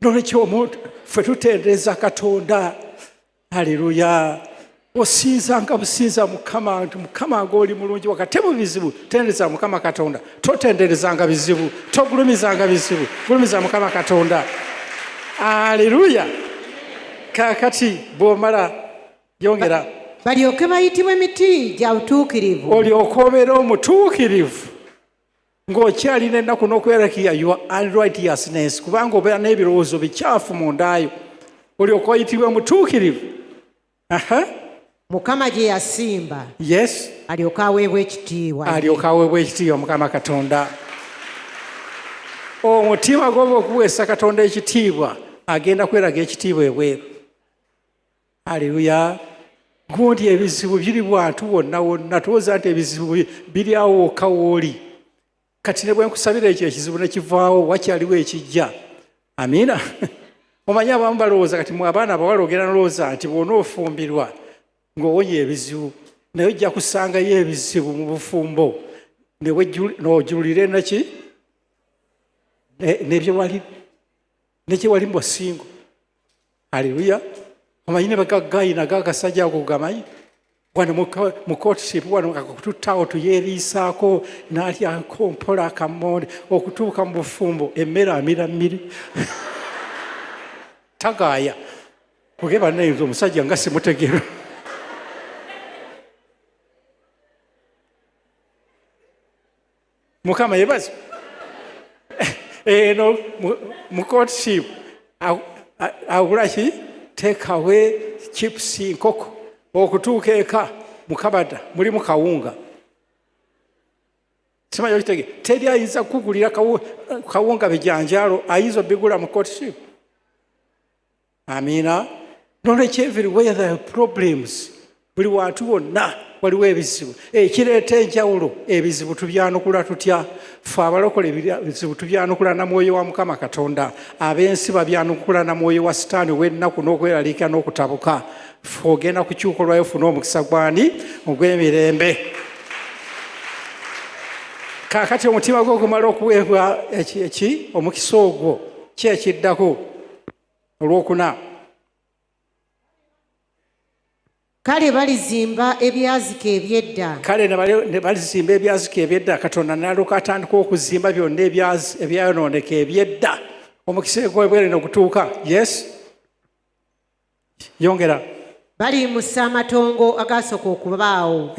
Nolekyo omuntu ffe tutendereza Katonda. Haleluya. Osinzanga businza Mukama, Mukama ng'oli mulungi wakati mu bizibu. Tendereza Mukama Katonda. Totenderezanga bizibu. Togulumizanga bizibu. Gulumiza Mukama Katonda. Haleluya. Kakati bw'omala yongera. Balyoke bayitibwa emiti gya butuukirivu. Olyoka obeera omutuukirivu. Ng'okyalina ennaku n'okwerakira your unrighteousness. Kubanga obeera n'ebirowoozo bikyafu mundaayo. Olyoka oyitibwa omutuukirivu. Mukama gye yasimba. Yes. Alyoka aweebwa ekitiibwa. Alyoka aweebwa ekitiibwa Mukama Katonda. Omutima gw'oba okuweesa Katonda ekitiibwa agenda kweraga ekitiibwa ebweru. Haleluya. Gundi ebizibu biri bwantu wonna wonna. Tuwoza nti ebizibu biri awo wokka wooli. Kati ne bwe nkusabira ekyo ekizibu ne kivaawo wakyaliwo ekijja. Amiina. Omanyi abamu balowooza kati mu abaana abawala ogenda nolowooza nti bw'onoofumbirwa ng'owonya ebizibu naye ojja kusangayo ebizibu mu bufumbo n'ojulira naki nekyewali mu basingo. Haleluya. Omanyi ne bagaggayi nago agasajja ago gamanyi wano mu courtship wano akakututawo tuyeeriisaako n'alyako mpola akamonde okutuuka mu bufumbo emmere amirammiri. Tagaaya. Ogeba naye omusajja nga simutegeera. Mukama yebaze. Eno mu courtship awulaki take away chips nkoko okutuuka eka mu kabada mulimu kawunga. Simanyi okitege. Teri ayinza kukugulira kawunga bijanjaalo ayinza obigula mu courtship. Amiina. Nolekyo everywhere there are problems. Buli wantu wonna waliwo ebizibu. Ekireeta enjawulo ebizibu tubyanukula tutya. Ffe abalokole ebizibu tubyanukula na mwoyo wa Mukama Katonda. Ab'ensi babyanukula na mwoyo wa Sitaani ow'ennaku n'okweraliikira n'okutabuka. Ffe ogenda kukyuka olwayo funa omukisa gwani ogw'emirembe. Kaakati omutima gwo gumala okuweebwa omukisa ogwo ki ekiddako olwokuna. Kale balizimba ebyazika ebyedda. Kale ne balizimba ebyazika ebyedda. Katonda n'alyoka atandika okuzimba byonna ebyayonooneka ebyedda. Omukisa gw'ebwere okutuuka. Yes. Yongera. Baliyimusa amatongo agasooka okubaawo.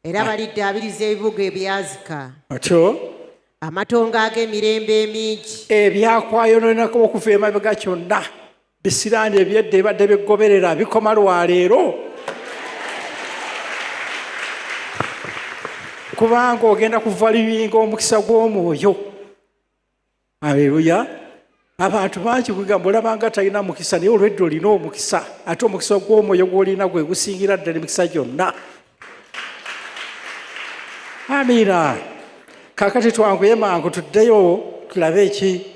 Era baliddaabiriza ebibuga ebyazika. Atyo. Amatongo ag'emirembe emingi. Ebyakwayononeka okuva emabega kyonna. Bisiraani ebyedda ebadde bigoberera bikoma lwaleero. Kubanga ogenda kuva libinga omukisa gw'omwoyo. Haleluya. Abantu bangi kugamba olabanga talina mukisa naye olwedde olina omukisa. Ate omukisa gw'omwoyo gw'olina gwe gusingira ddala emikisa gyonna. Amiina. Kaakati twanguye mangu tuddeyo tulabe eki.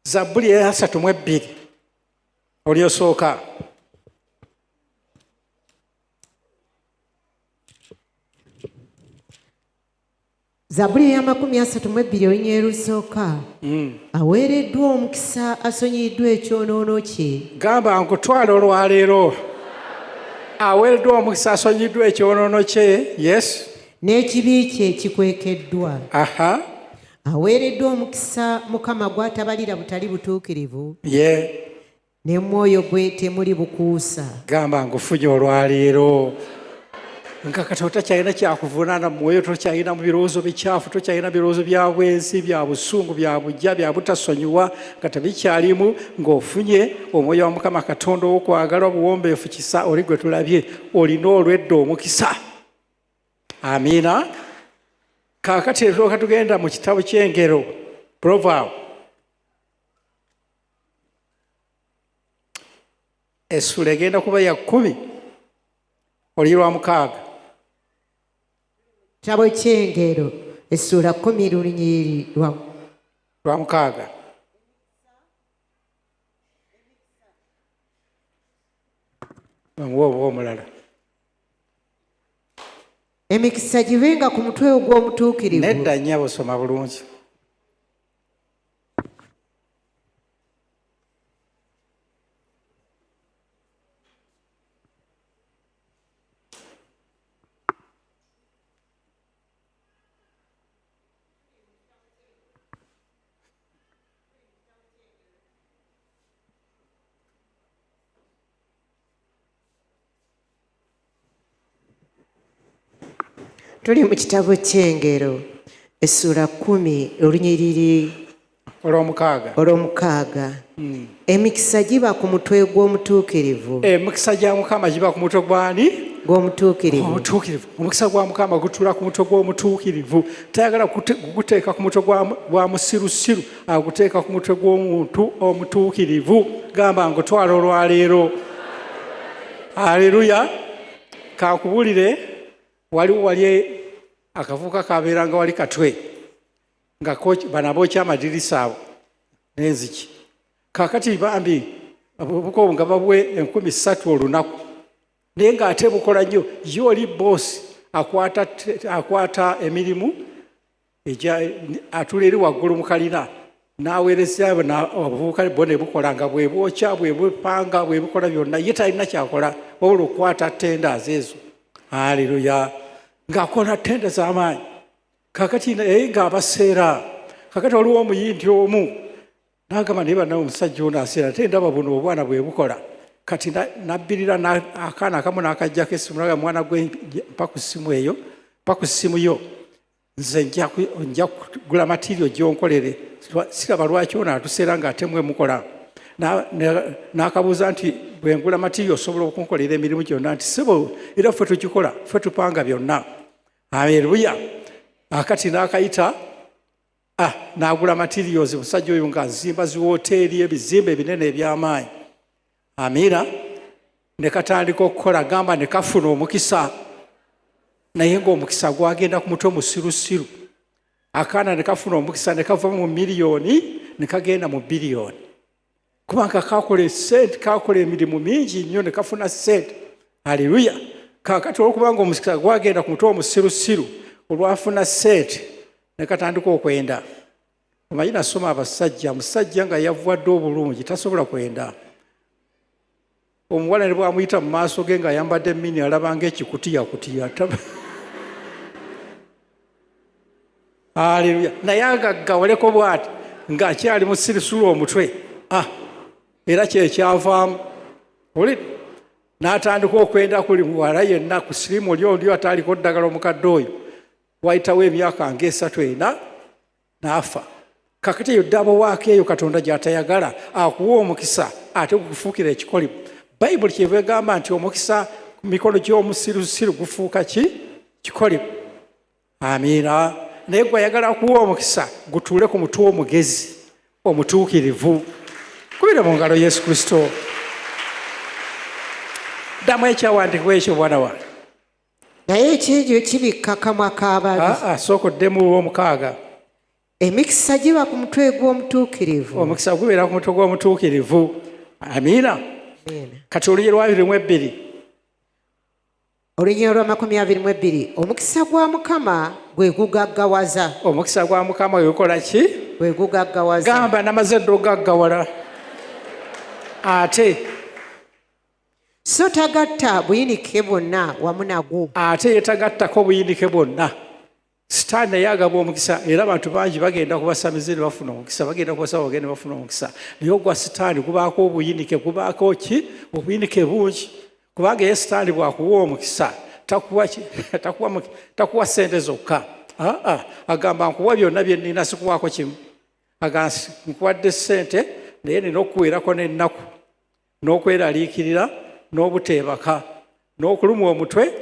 Zabbuli ya 32 olyosooka. Zabbuli ya 32 olunya olusooka. Aweereddwa omukisa asonyiyiddwa ekyonoono kye. Gamba nkutwala olwaleero. Aweereddwa omukisa asonyiyiddwa ekyonoono kye. Yes. n'ekibi kye kikwekeddwa. aha Aweereddwa omukisa Mukama gw'atabalira butali butuukirivu, ye ne mu mwoyo gwe temuli bukuusa. gamba ngufunye olwaleero nga kati otakyalina kyakuvunaana mu mwoyo, tokyalina mu birowoozo bikyafu, tokyalina birowoozo bya bwenzi, bya busungu, bya bujja, bya butasonyiwa, nga tebikyalimu, ng'ofunye omwoyo wa Mukama Katonda ow'okwagalwa buwombeefu kisa, oli gwe tulabye, olina olwedda omukisa. Amiina. Kaakati tulooka tugenda mu kitabo ky'engero, Proverb, essula egenda kuba ya 10 oluyi lwa 6. Kitabo ky'engero essula 10 lunyiriri lwa 6. Omuwa omulala. Emikisa gibenga ku mutwe ogw'omutuukirivu. Nedda nnyabo soma bulungi. Tuli mu kitabo ky'engero essula 10 olunyiriri olw'omukaaga. Emikisa giba ku mutwe gw'omutuukirivu. Emikisa gya Mukama giba ku mutwe gw'ani? Gw'omutuukirivu. Omutuukirivu. Omukisa gwa Mukama gutuula ku mutwe gw'omutuukirivu. Tayagala kuguteeka ku mutwe gwa musirusiru, aguteeka ku mutwe gw'omuntu omutuukirivu. Gamba ngutwala olwaleero. Aleluya. Kankubulire, wali akavubuka kabeeranga wali katwe nga banabookya amadirisa abo n'enziki. Kaakati bambi abavubuka obwo nga babwe 3,000 olunaku, naye ng'ate bukola nnyo. Ye oli boosi akwata emirimu atula eri waggulu mu kalina n'aweereza abavubuka bo ne bukola nga bwe bwokya, bwe bupanga, bwe bukola byonna, ye talina kyakola wabula okukwata tenders ezo. Haleluya. Ng'akola tenda z'amaanyi. Kaakati naye ng'abaseera. Kaakati waliwo omuyindi omu n'agamba naye bannawe omusajja ono aseera ate ndaba buno obwana bwe bukola. Kati nabbirira akaana akamu n'akajjako essimu, naga mwana gwe mpa ku ssimu eyo, mpa ku ssimu yo, nze nja kugula matirio gy'onkolere, siraba lwaki ono atuseera ng'ate mwe mukola. N'akabuuza nti bwe ngula matirio osobola okunkolera emirimu gyonna? Nti sebo era ffe tugikola, ffe tupanga byonna. Aleluya. Akati n'akayita n'agula materials, musajja oyo ng'azimba ziwooteeri, ebizimbe ebinene eby'amaanyi. Amiina. Ne katandika okukola, gamba ne kafuna omukisa, naye ng'omukisa gwagenda ku mutwe musirusiru. Akaana ne kafuna omukisa ne kava mu miliyoni ne kagenda mu biliyoni. Kubanga kakola sente, kakola emirimu mingi nnyo ne kafuna sente. Haleluya. Kaakati olwokubanga omukisa gwagenda ku mutwe omusirusiru, olwafuna sente ne katandika okwenda. Omanyi nasoma abasajja, musajja nga yavwadde obulungi tasobola kwenda. Omuwala ne bwamuyita mu maaso ge ng'ayambadde mini alabanga ekikutiyakutiya. Haleluya. Naye agaggawaleko bw'ati ng'akyali musirusiru omutwe. Era kyekyavaamu. Oli n'atandika okwenda kuli muwala yenna ku sirimu oli ataaliko ddagala omukadde oyo. Wayitawo emyaka nga3 n'afa. Kakati eyo ddabo waako eyo Katonda gy'atayagala akuwa omukisa ate gufuukira ekikolimu. Bayibuli kyeva egamba nti omukisa ku mikono gy'omusirusiru gufuuka kikolimu. Amiina. Naye gwayagala kuwa omukisa gutuule ku mutwe omugezi omutuukirivu. Kubire mu ngalo Yesu Kristo. Ddamu ekyawandiikibwa ekyo bwana wange. Naye ekyejo kibikka kamwa k'ababi. Sooka oddemu ow'omukaaga. Emikisa giba ku mutwe gw'omutuukirivu. Omukisa gubeera ku mutwe gw'omutuukirivu. Amiina. Kati oluyi lwa 22. Oluyi lwa 22. Omukisa gwa Mukama gwe gugaggawaza. Omukisa gwa Mukama gwe gukola ki? Gwe gugaggawaza. Gamba namaze dda ogaggawala. Ate so tagatta buyinike bwonna wamu nagwo. ate yetagattako buyinike bwonna. Sitaani naye agaba omukisa era abantu bangi bagenda kubasamiza ne bafuna omukisa, bagenda kubasaba bagenda bafuna omukisa. Naye ogwa sitaani gubaako obuyinike, gubaako ki? Obuyinike bungi. Kubanga ye sitaani bw'akuwa omukisa takuwa ssente zokka. Agamba nkuwa byonna bye nnina sikuwaako kimu. Agamba nkuwadde ssente naye nina okukuweerako n'ennaku n'okweraliikirira n'obuteebaka n'okulumwa omutwe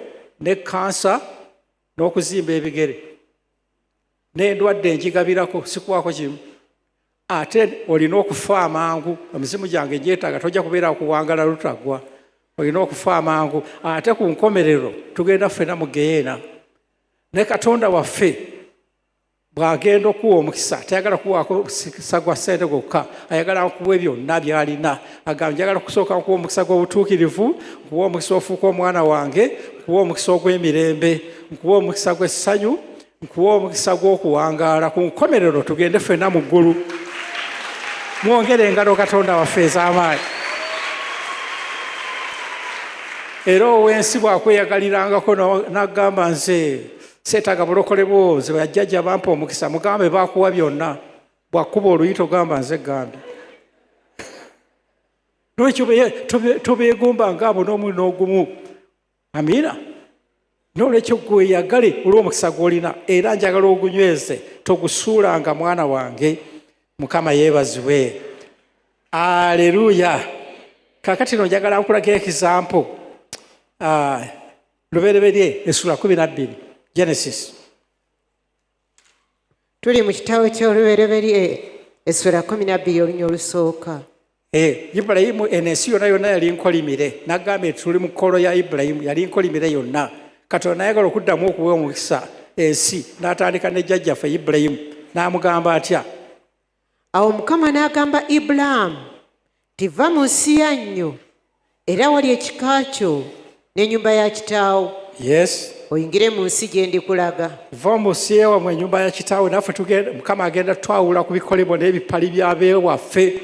ne kansa n'okuzimba ebigere n'endwadde njigabirako sikuwaako kimu. Ate olina okufa amangu. Emizimu gyange gyetaaga, tojja kubeera kuwangala lutagwa. Olina okufa amangu. Ate ku nkomerero tugenda ffena mu geyeena. Ne Katonda waffe bw'agenda okuwa omukisa tayagala kuwaako sagwa ssente gokka, ayagala nkuwa byonna by'alina. Agamba njagala kusooka nkuwa omukisa gw'obutuukirivu, nkuwa omukisa ofuuka omwana wange, nkuwa omukisa ogw'emirembe, nkuwa omukisa gw'essanyu, nkuwa omukisa gw'okuwangaala. Ku nkomerero tugende ffenna mu ggulu. Mwongere engalo Katonda waffe ez'amaanyi. Era ow'ensi bw'akweyagalirangako n'agamba nze seetaaga bulokole bwo, nze bajjajja bampa omukisa, mugambe baakuwa byonna. Bw'akuba oluyita ogamba nze ganda. N'ekyo tobeegomba ng'abo n'omuli n'ogumu. Amiina. N'olwekyo gweyagale olw'omukisa gw'olina era njagala ogunyweze, togusuulanga mwana wange. Mukama yeebazibwe. Aleluya. Kaakati no njagala nkulagire ekizampo. Lubereberye essula 12 Genesis. Tuli mu kitabo ky'Olubereberye essula 12 olunya olusooka. Ibulayimu ensi yonna yali nkolimire. N'agamba tuli mu kkolo ya Ibulayimu yali nkolimire yonna. Katonda nayagala okuddamu okuwa omukisa ensi n'atandika ne jjajjaffe Ibulayimu. N'amugamba atya? Awo Mukama n'agamba Ibulaamu nti va mu nsi yannyo era wali ekika kyo n'ennyumba ya kitaawo. Yes. Oyingire mu nsi gye ndikulaga. Va mu nsi ewamwe ennyumba ya kitaawo, naffe tugenda, Mukama agenda twawula ku bikolebwa n'ebipali by'abeewaffe.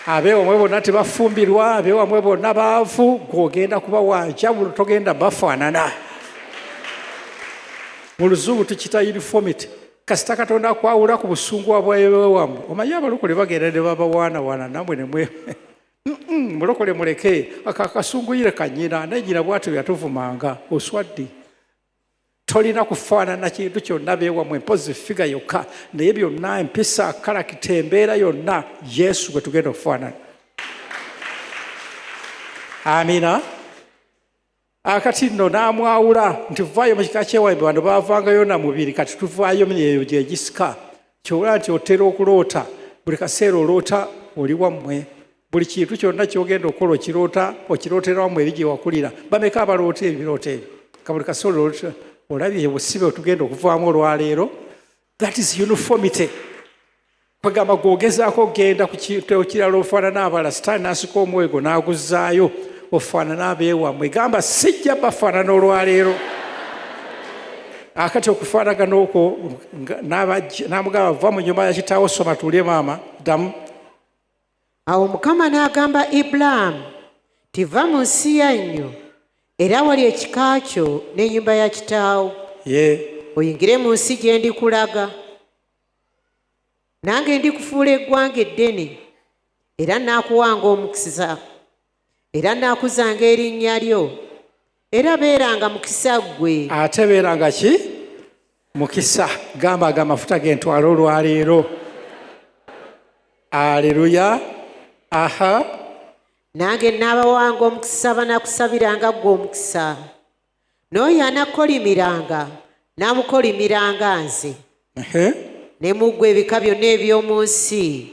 Abeewamwe bonna tebafumbirwa, abeewamwe bonna baavu, gw'ogenda kuba wanjawulo, togenda bafaanana. Mu Luzungu tukita uniformity. Kasita Katonda akwawula ku busungu bw'abeewamwe. Omanyi abalokole bagenda ne babawaanawaana namwe ne mwe. Mulokole muleke akakasunguyire kanyina n'ennyina bw'atyo yatuvumanga oswadde. Tolina kufaanana kintu kyonna beewamwe, mpozi figa yokka, naye byonna empisa, kalakita, embeera yonna Yesu gwe tugenda okufaanana. Amiina. Akati nno n'amwawula nti vaayo mu kika ky'ewamwe, bano baavangayo na mubiri, kati tuvaayo eyo gye gisika. Ky'ola nti otera okuloota, buli kaseera oloota oli wammwe. Buli kintu kyonna ky'ogenda okukola okirootera wammwe eri gye wakulira. Bameka abaloota ebirooto ebyo? Kabuli kaseera olabye obusibe otugenda okuvaamu olwaleero. That is uniformity. Kwegamba gw'ogezaako ogenda ku kintu ekirala ofaanana abalala, Sitaani n'asika omwego n'aguzzaayo ofaanana abeewamwe. Gamba sijja bafaanana olwaleero. Akati okufaanagana okwo n'amugamba va mu nnyumba ya kitaawo, soma tuulye maama, ddamu. Awo Mukama n'agamba Ibulaamu nti va mu nsi yannyo era wali ekika kyo n'ennyumba ya kitaawo. Oyingire mu nsi gye ndikulaga. Nange ndikufuula eggwanga eddene era naakuwanga omukisa era naakuzanga erinnya lyo era beeranga mukisa ggwe. Ate beeranga ki? Mukisa. Gamba ag'amafuta g'entwala olwaleero. Aleluya. Aha. Nange naabawanga omukisa banaakusabiranga ggwe omukisa. N'oyo anakkolimiranga naamukolimiranga nze. Ne muggwe ebika byonna eby'omu nsi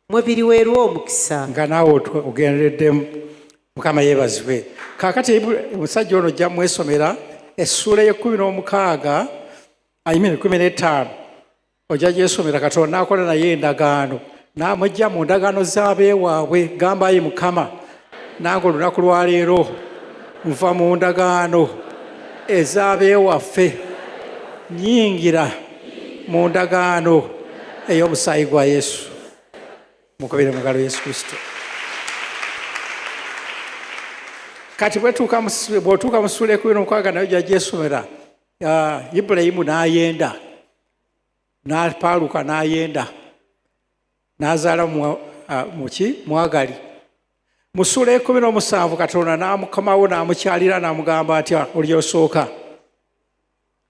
mwe biriweerwa omukisa. Nga naawe ogendereddemu. Mukama yeebazibwe. Kaakati omusajja ono ojja mwesomera essula ye16 15 ojja gyesomera. Katonda n'akola naye endagaano n'amujja mu ndagaano z'abeewaabwe. Gamba ayi Mukama, nange olunaku lwaleero nva mu ndagaano ez'abeewaffe nnyingira mu ndagaano ey'omusaayi gwa Yesu. Mukubire mu ngalo Yesu Kristo. kati bw'otuuka mu ssuula ekumi n'omukaaga nayo gy'ajja esomera Ibulayimu n'ayenda n'apaaluka n'ayenda n'azaala Mwagali. Mu ssuula ekumi n'omusanvu Katonda n'amukomawo n'amukyalira n'amugamba atya olyosooka.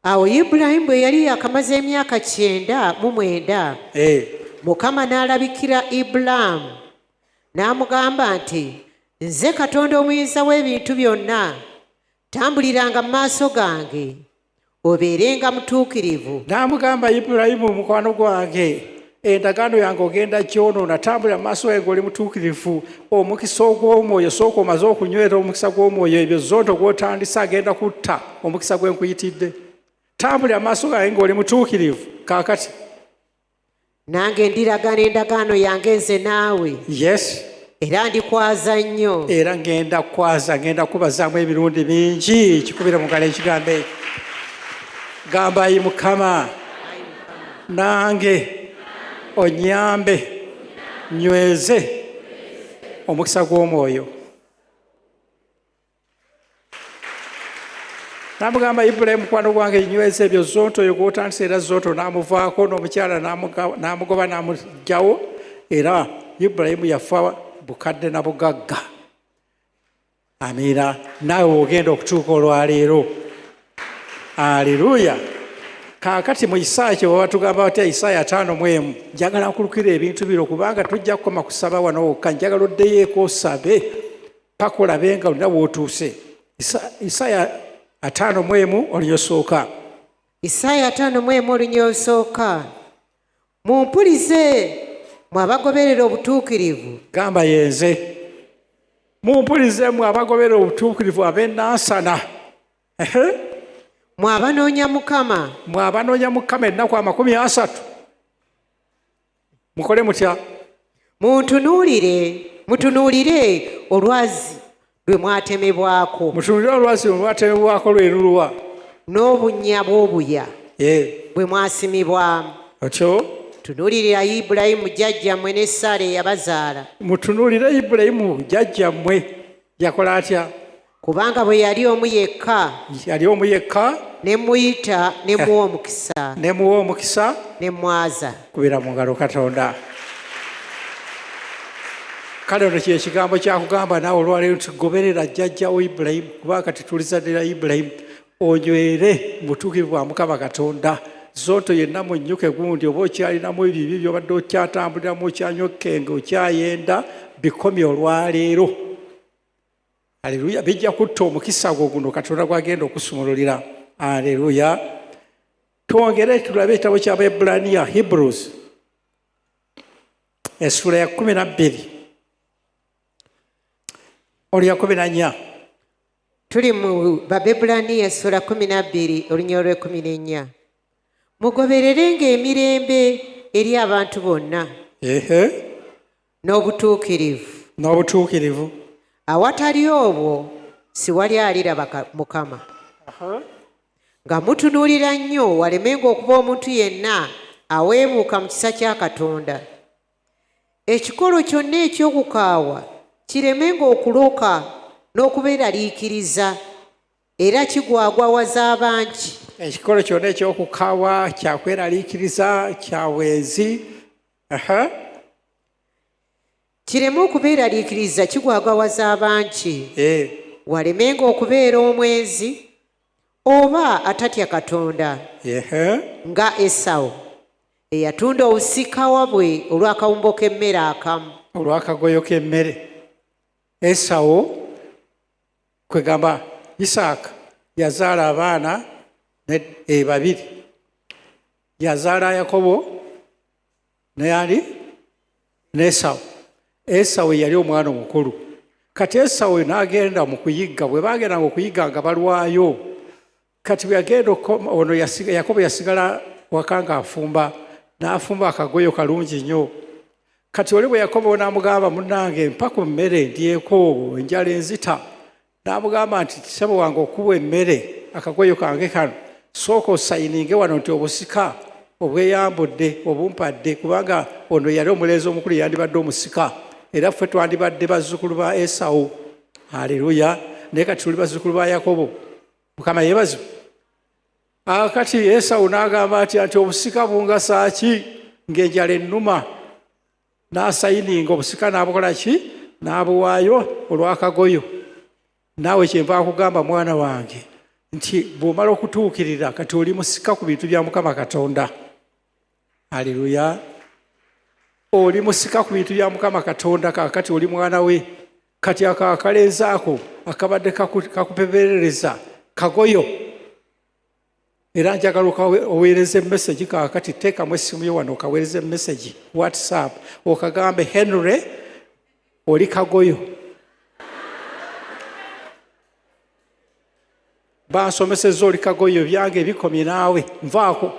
Awo Ibulayimu bwe yali yakamaze emyaka 99, Mukama n'alabikira Ibulaamu n'amugamba nti, nze Katonda omuyinza w'ebintu byonna, tambuliranga mu maaso gange obeerenga mutuukirivu. N'amugamba Ibulayimu, mukwano gwange, endagaano yange ogenda gyonoona, tambulira mu maaso gange oli mutuukirivu. Omukisa ogw'omwoyo sooka omaze okunywera omukisa gw'omwoyo, ebyo zonto gw'otandise agenda kutta omukisa gwe nkuyitidde. Tambulira mu maaso gange ng'oli mutuukirivu. Kaakati nange ndiragana endagaano yange nze naawe. Yes. Era ndikwaza nnyo. Era ngenda kukwaza, ngenda kubazaamu emirundi mingi. Kikubire mu ngalo ekigambo ekyo. Gamba ayi Mukama, nange onyambe nyweze omukisa gw'omwoyo. N'amugamba Ibulayimu, mukwano gwange, nyweza ebyo zonto oyo gw'otandise era zonto n'amuvaako, n'omukyala n'amugoba n'amugyawo, era Ibulayimu yafa bukadde na bugagga. Amiina. Naawe ogenda okutuuka olwaleero. Aleluya. Kaakati mu Isaaya kye baba tugamba batya, Isaaya 5:1, njagala nkulukira ebintu biro kubanga tujja kukoma kusaba wano wokka, njagala oddeyeeko osabe paka olabe nga olina w'otuuse. Isaaya 5:1 olunyosooka. Isaaya 5:1 olunyosooka. Mumpulize mwe abagoberera obutuukirivu. Gamba yenze. Mumpulize mwe abagoberera obutuukirivu ab'ennansana. Mwe abanoonya Mukama. Mwe abanoonya Mukama ennaku 30. Mukole mutya? Mutunuulire olwazi lwe mwatemebwako. Mutunuulire olwazi lwe mwatemebwako lwe luluwa? N'obunnya bw'obuya bwe mwasimibwamu. Otyo? Tunuulira Ibulayimu jjajjammwe ne Saala eyabazaala. Mutunuulire Ibulayimu jjajjammwe yakola atya? Kubanga bwe yali omu yekka. Yali omu yekka. Ne muyita ne muwa omukisa. Ne muwa omukisa. Ne mwaza. Kubira mu ngalo Katonda. Kale ono kye kigambo kyakugamba naawe olwaleero nti goberera jjajjawo Ibulayimu, kubanga kati tulizadira Ibulayimu, onywere mu butuukirivu bwa Mukama Katonda. Zonto yenna munnyuke gundi, oba okyalinamu ebibi by'obadde okyatambuliramu, okyanyokenge, okyayenda, bikomye olwaleero. Aleluya. Bijja kutta omukisa gwo guno Katonda gwagenda okusumululira. Aleluya. Twongere tulabe ekitabo ky'Abaebbulaniya, Hebrews, essula ya 12 olya 14. Tuli mu Baebbulaniya essula 12 olunya olw'e14. Mugobererenga emirembe eri abantu bonna. N'obutuukirivu. Awatali obwo siwali aliraba Mukama. Nga mutunuulira nnyo walemenga okuba omuntu yenna aweebuuka mu kisa kya Katonda. Ekikolo kyonna eky'okukaawa kiremenga okuloka n'okubeeraliikiriza, era kigwagwawaza abangi. Ekikolo kyonna eky'okukaawa, kyakweraliikiriza, kyaweezi. Kireme okubeeraliikiriza, kigwagwawaza abangi. Walemenga okubeera omwezi oba atatya Katonda, nga Esawu eyatunda obusika bwe olw'akawumbo k'emmere akamu. Olw'akagoyo k'emmere. Esawu kwegamba Isaaka yazaala abaana babiri. Yazaala Yakobo ne Esawu. Esawu yali omwana omukulu. Kati Esawu n'agenda mu kuyigga. Bwe bagendanga okuyigga nga balwayo, kati bwe yagenda ono Yakobo yasigala waka ng'afumba, n'afumba akagoyo kalungi nnyo. Kati oli bwe Yakobo n'amugamba, munnange mpa ku mmere ndyeko, enjala enzita. N'amugamba nti ssebo wange okuwa emmere akagoyo kange kano, sooka osayininge wano nti obusika obweyambudde obumpadde, kubanga ono yali omulenzi omukulu yandibadde omusika, era ffe twandibadde bazzukulu ba Esawu. Aleluya. naye kati tuli bazzukulu ba Yakobo. Mukama yeebazibwe. Kati Esawu n'agamba ati obusika bungasa ki ng'enjala ennuma, n'asayininga obusika n'abukola ki, n'abuwaayo olw'akagoyo. Naawe kyenva akugamba mwana wange nti bw'omala okutuukirira kati oli musika ku bintu bya Mukama Katonda. Haleluya. Oli musika ku bintu bya Mukama Katonda, kaakati oli mwana we. Kati akalenzi ako akabadde kakupeperereza kagoyo. Era njagala oweereze message kaakati, teekamu essimu yo wano okaweereze message WhatsApp okagambe Henry oli kagoyo. Bansomesezza oli kagoyo, byange bikomye naawe nvaako.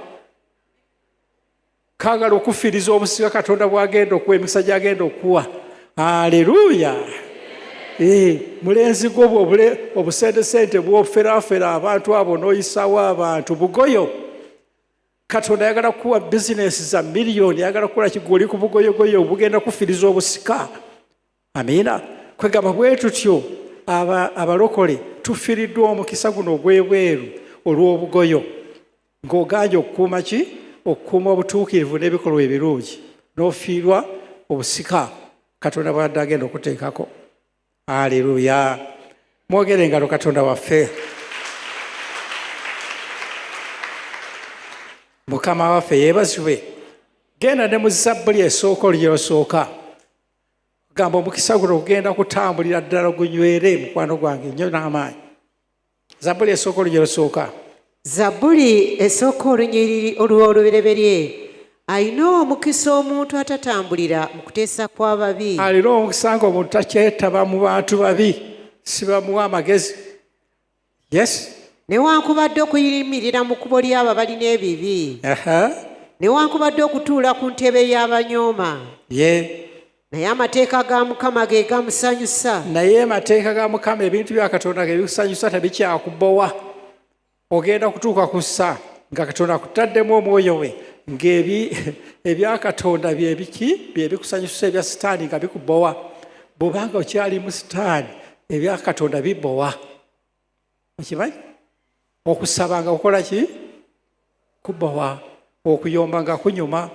Kaagala okufiiriza obusika Katonda bw'agenda okuwa, emikisa gy'agenda okuwa. Haleluya. Mulenzi gwo obusente bw'oferafera abantu abo n'oyisaawo abantu bugoyo. Katonda ayagala kuwa bizinesi za miliyoni, ayagala kukola kigoli ku bugoyogoyo obugenda kufiiriza obusika. Amiina. Kwegamba bwe tutyo abalokole tufiiriddwa omukisa guno ogw'ebweru olw'obugoyo, ng'oganja okukuuma ki? Okukuuma obutuukirivu n'ebikolwa ebirungi, n'ofiirwa obusika Katonda bw'adde agenda okuteekako. Haleluya. Mwogere engalo Katonda waffe. Mukama waffe yeebazibwe. Genda ne mu Zabbuli esooka oliyosooka. Gamba omukisa guno ogenda kutambulira ddala gunywere mukwano gwange nnyo n'amaanyi. Zabbuli esooka oliyosooka. Zabbuli esooka olunyiriri olw'olubereberye. Ayina omukisa omuntu atatambulira mu kuteesa kw'ababi. Alina omukisa ng'omuntu takyetaba mu bantu babi, si bamuwa amagezi. Yes. Newankubadde okuyimirira mu kkubo ly'abo abalina ebibi. Newankubadde okutuula ku ntebe y'abanyooma. Naye amateeka ga Mukama ge gamusanyusa. Naye amateeka ga Mukama, ebintu bya Katonda ge bikusanyusa, tebikyakubowa. Ogenda kutuuka ku ssa nga Katonda akutaddemu omwoyo we, ng'ebya Katonda byebiki byebikusanyusa, ebya sitaani nga bikubowa. Bw'obanga okyali mu sitaani, ebya Katonda bibowa. Okimanyi? Okusaba nga kukola ki? Kubowa. Okuyomba nga kunyuma.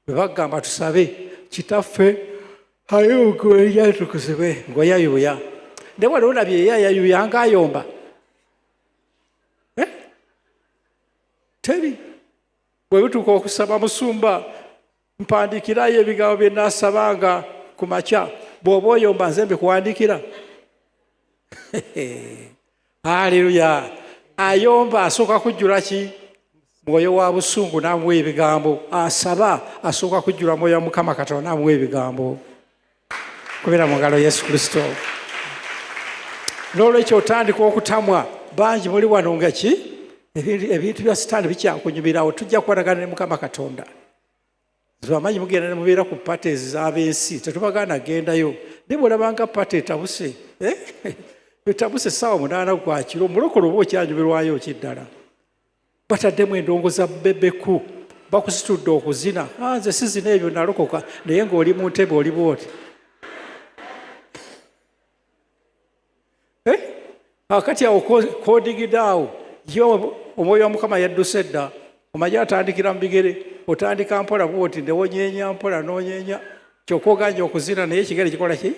Bwe bagamba tusabe, Kitaffe ayuuguya tukuzibwe ng'oyayuuya. Ne wali olabye yayayuuya ng'ayomba. Teri. Bwe bituuka okusaba musumba, mpandiikirayo ebigambo bye nnaasabanga ku makya, bw'oba oyomba nze mbikuwandiikira. Haleluya. Ayomba asooka kujjula ki? Mwoyo wa busungu n'amuwa ebigambo. Asaba asooka kujjula mwoyo wa Mukama Katonda n'amuwa ebigambo. Kubira mu ngalo Yesu Kristo. N'olwekyo otandika okutamwa, bangi muli wano nga ki? Ebintu bya sitaani bikyakunyumirawo. Tujja kukwatagana ne Mukama Katonda. Zibamanyi mugenda ne mubeera ku pate ez'ab'ensi, tetubagaana gendayo. Ne bw'olabanga pate etabuse, etabuse ssaawa 8 gwa kiro, omulokole oba okyanyumirwayo kiddala. Bataddemu endongo za bebeku, bakusitudde okuzina. Nze sizina ebyo, nalokoka. Naye ng'oli mu ntebe oli bw'oti. Akati awo kodigidde awo, yo omwoyo wa Mukama yadduse dda. Omanyi atandikira mu bigere, otandika mpola bw'oti, newonyeenya mpola n'onyeenya. Kyokka oganja okuzina naye ekigere kikola ki?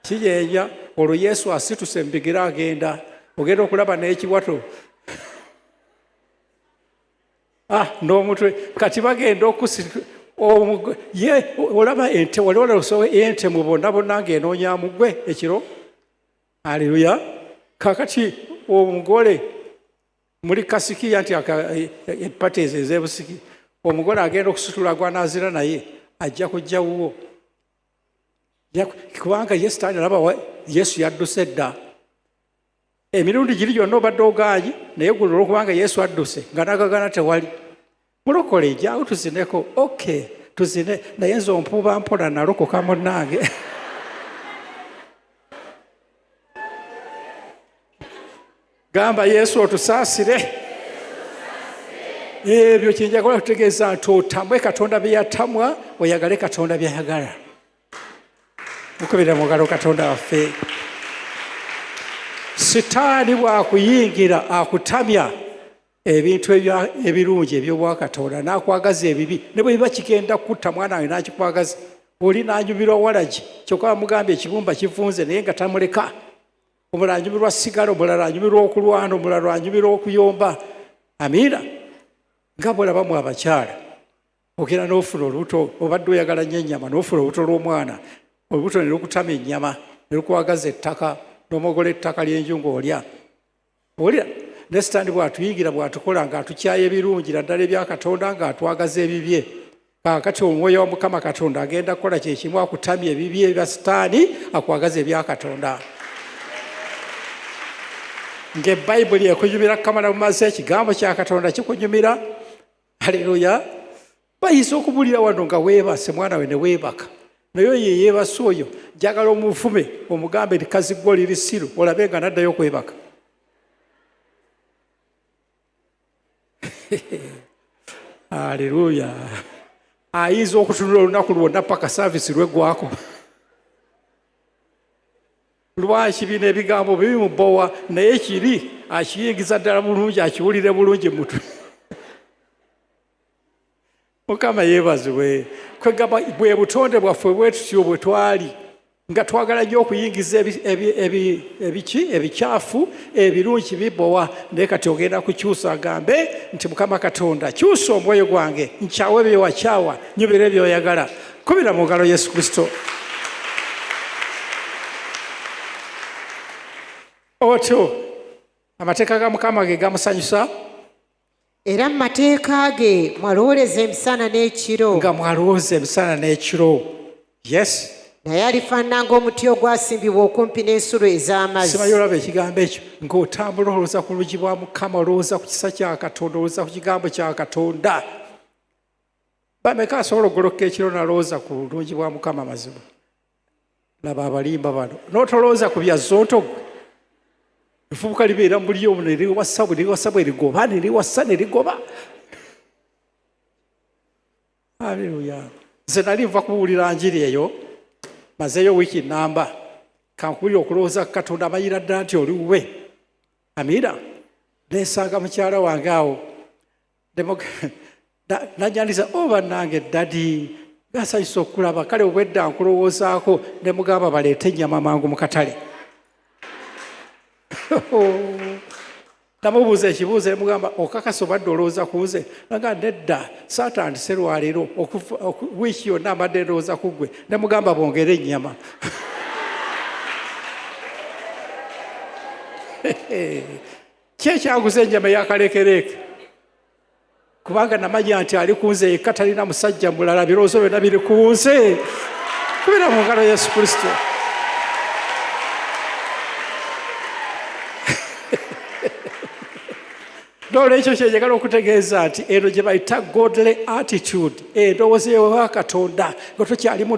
Kijeenya. Olwo Yesu asituse mu bigere agenda. Ogenda okulaba n'ekiwato. N'omutwe. Kati bagenda okusitula. Olaba ente, wali olasowe ente mu bonna bonna ng'enoonya mugwe ekiro. Haleluya. Kakati omugole muli kasiki anti epate ez'ebusiki. Omugole agenda okusitula gw'anaazira naye ajja kujja wuwo. Kubanga Yesu tani alaba Yesu yadduse dda. Emirundi giri gyonna obadde ogaanyi, naye guno olwokubanga Yesu adduse nga n'agagana tewali. Mulokole ejjaawo tuzineko. Okay, tuzine, naye nze ompuuba mpola nalokoka munnange. Gamba Yesu otusaasire. Ebyo kyenjagala kutegeeza nti otamwe Katonda bye yatamwa, oyagale Katonda by'ayagala. Mukubira mu ngalo Katonda waffe. sitaani bwakuyingira akutamya ebintu ebirungi ebyobwakatonda n'akwagaza ebibi ne bwe biba kigenda kutta mwana wange n'akikwagaza oli n'anyumirwa walagi kyokka bamugambye ekibumba kivunze naye nga tamuleka omulala anyumirwa sigala omulala anyumirwa okulwana omulala anyumirwa okuyomba amiina nga bwolabamu abakyala ogenda n'ofuna olubuto obadde oyagala nnyo ennyama n'ofuna olubuto lw'omwana olubuto ne lukutama ennyama ne lukwagaza ettaka n'omogola ettaka ly'enju ng'olya olya ne sitaani bw'atuyingira bw'atukola ng'atukyaye ebirungi naddala ebyakatonda ng'atwagaza ebibye kaakati omwoyo wa mukama katonda agenda kukola kyekimu akutamya ebibye ebya sitaani akwagaza ebyakatonda ng'ebbayibuli ekunyumira kukamala mu mazzi ekigambo kya katonda kikunyumira haleluya bayinza okubulira wano nga weebase mwana we ne weebaka naye oyo yeebase oyo njagala omuvume omugambe likazi gwo liri siru olabe nga naddayo okwebaka haleluya ayinza okutunula olunaku lwonna paka saavisi lweggwako lwaki bino ebigambo bibimubowa naye kiri akiyingiza ddala bulungi akiwulire bulungi mutwe mukama yeebazibwe kwegamba bwe butonde bwaffe bwe tutyo bwe twali nga twagala nnyo okuyingiza ebikyafu ebirungi bibowa naye kati ogenda kukyusa agambe nti mukama katonda kyusa omwoyo gwange nkyawe byewakyawa nyubira ebyoyagala kubira mu ngalo yesu kristo otyo amateeka ga mukama ge gamusanyusa era mu mateeka ge mwalowooleza emisana n'ekiro nga mwalowooza emisana n'ekiro yes naye alifaanana ng'omuti ogwasimbibwa okumpi n'ensulo ez'amazzi simanyi olaba ekigambo ekyo ng'otambula olowooza ku luggi bwa mukama olowooza ku kisa kya katonda olowooza ku kigambo kya katonda bameka asobola ogoloka ekiro nalowooza ku bulungi bwa mukama mazima laba abalimba bano n'otolowooza ku bya zontogwe efubuka libeera muli omu neriwasa bwerigoba neriwasa nerigoba aleluya nze nali nva kubuulira njiri eyo mazeeyo wiiki namba kankubulira okulowooza ku katonda amanyira ddala nti oli wuwe amiina nesanga mukyala wange awo nanyandiza oba nange dadi gasanyusa okulaba kale obwedda nkulowoozaako ne mugamba baleete ennyama mangu mu katale namubuuza ekibuuzo nemugamba okakasa obadde olowooza ku nze naga nedda saatandise lwaleero wiiki yonna mbadde ndowooza ku ggwe nemugamba bongere ennyama kyekyanguza ennyama eyakalekereke kubanga namanya nti ali ku nze yekka talina musajja mulala birowoozo byonna biri ku nze kubira mu ngalo yesu kristo n'olwekyo kyenjagala okutegeeza nti eno gye bayita godly attitude endowooza y'owa katonda nga tokyalimu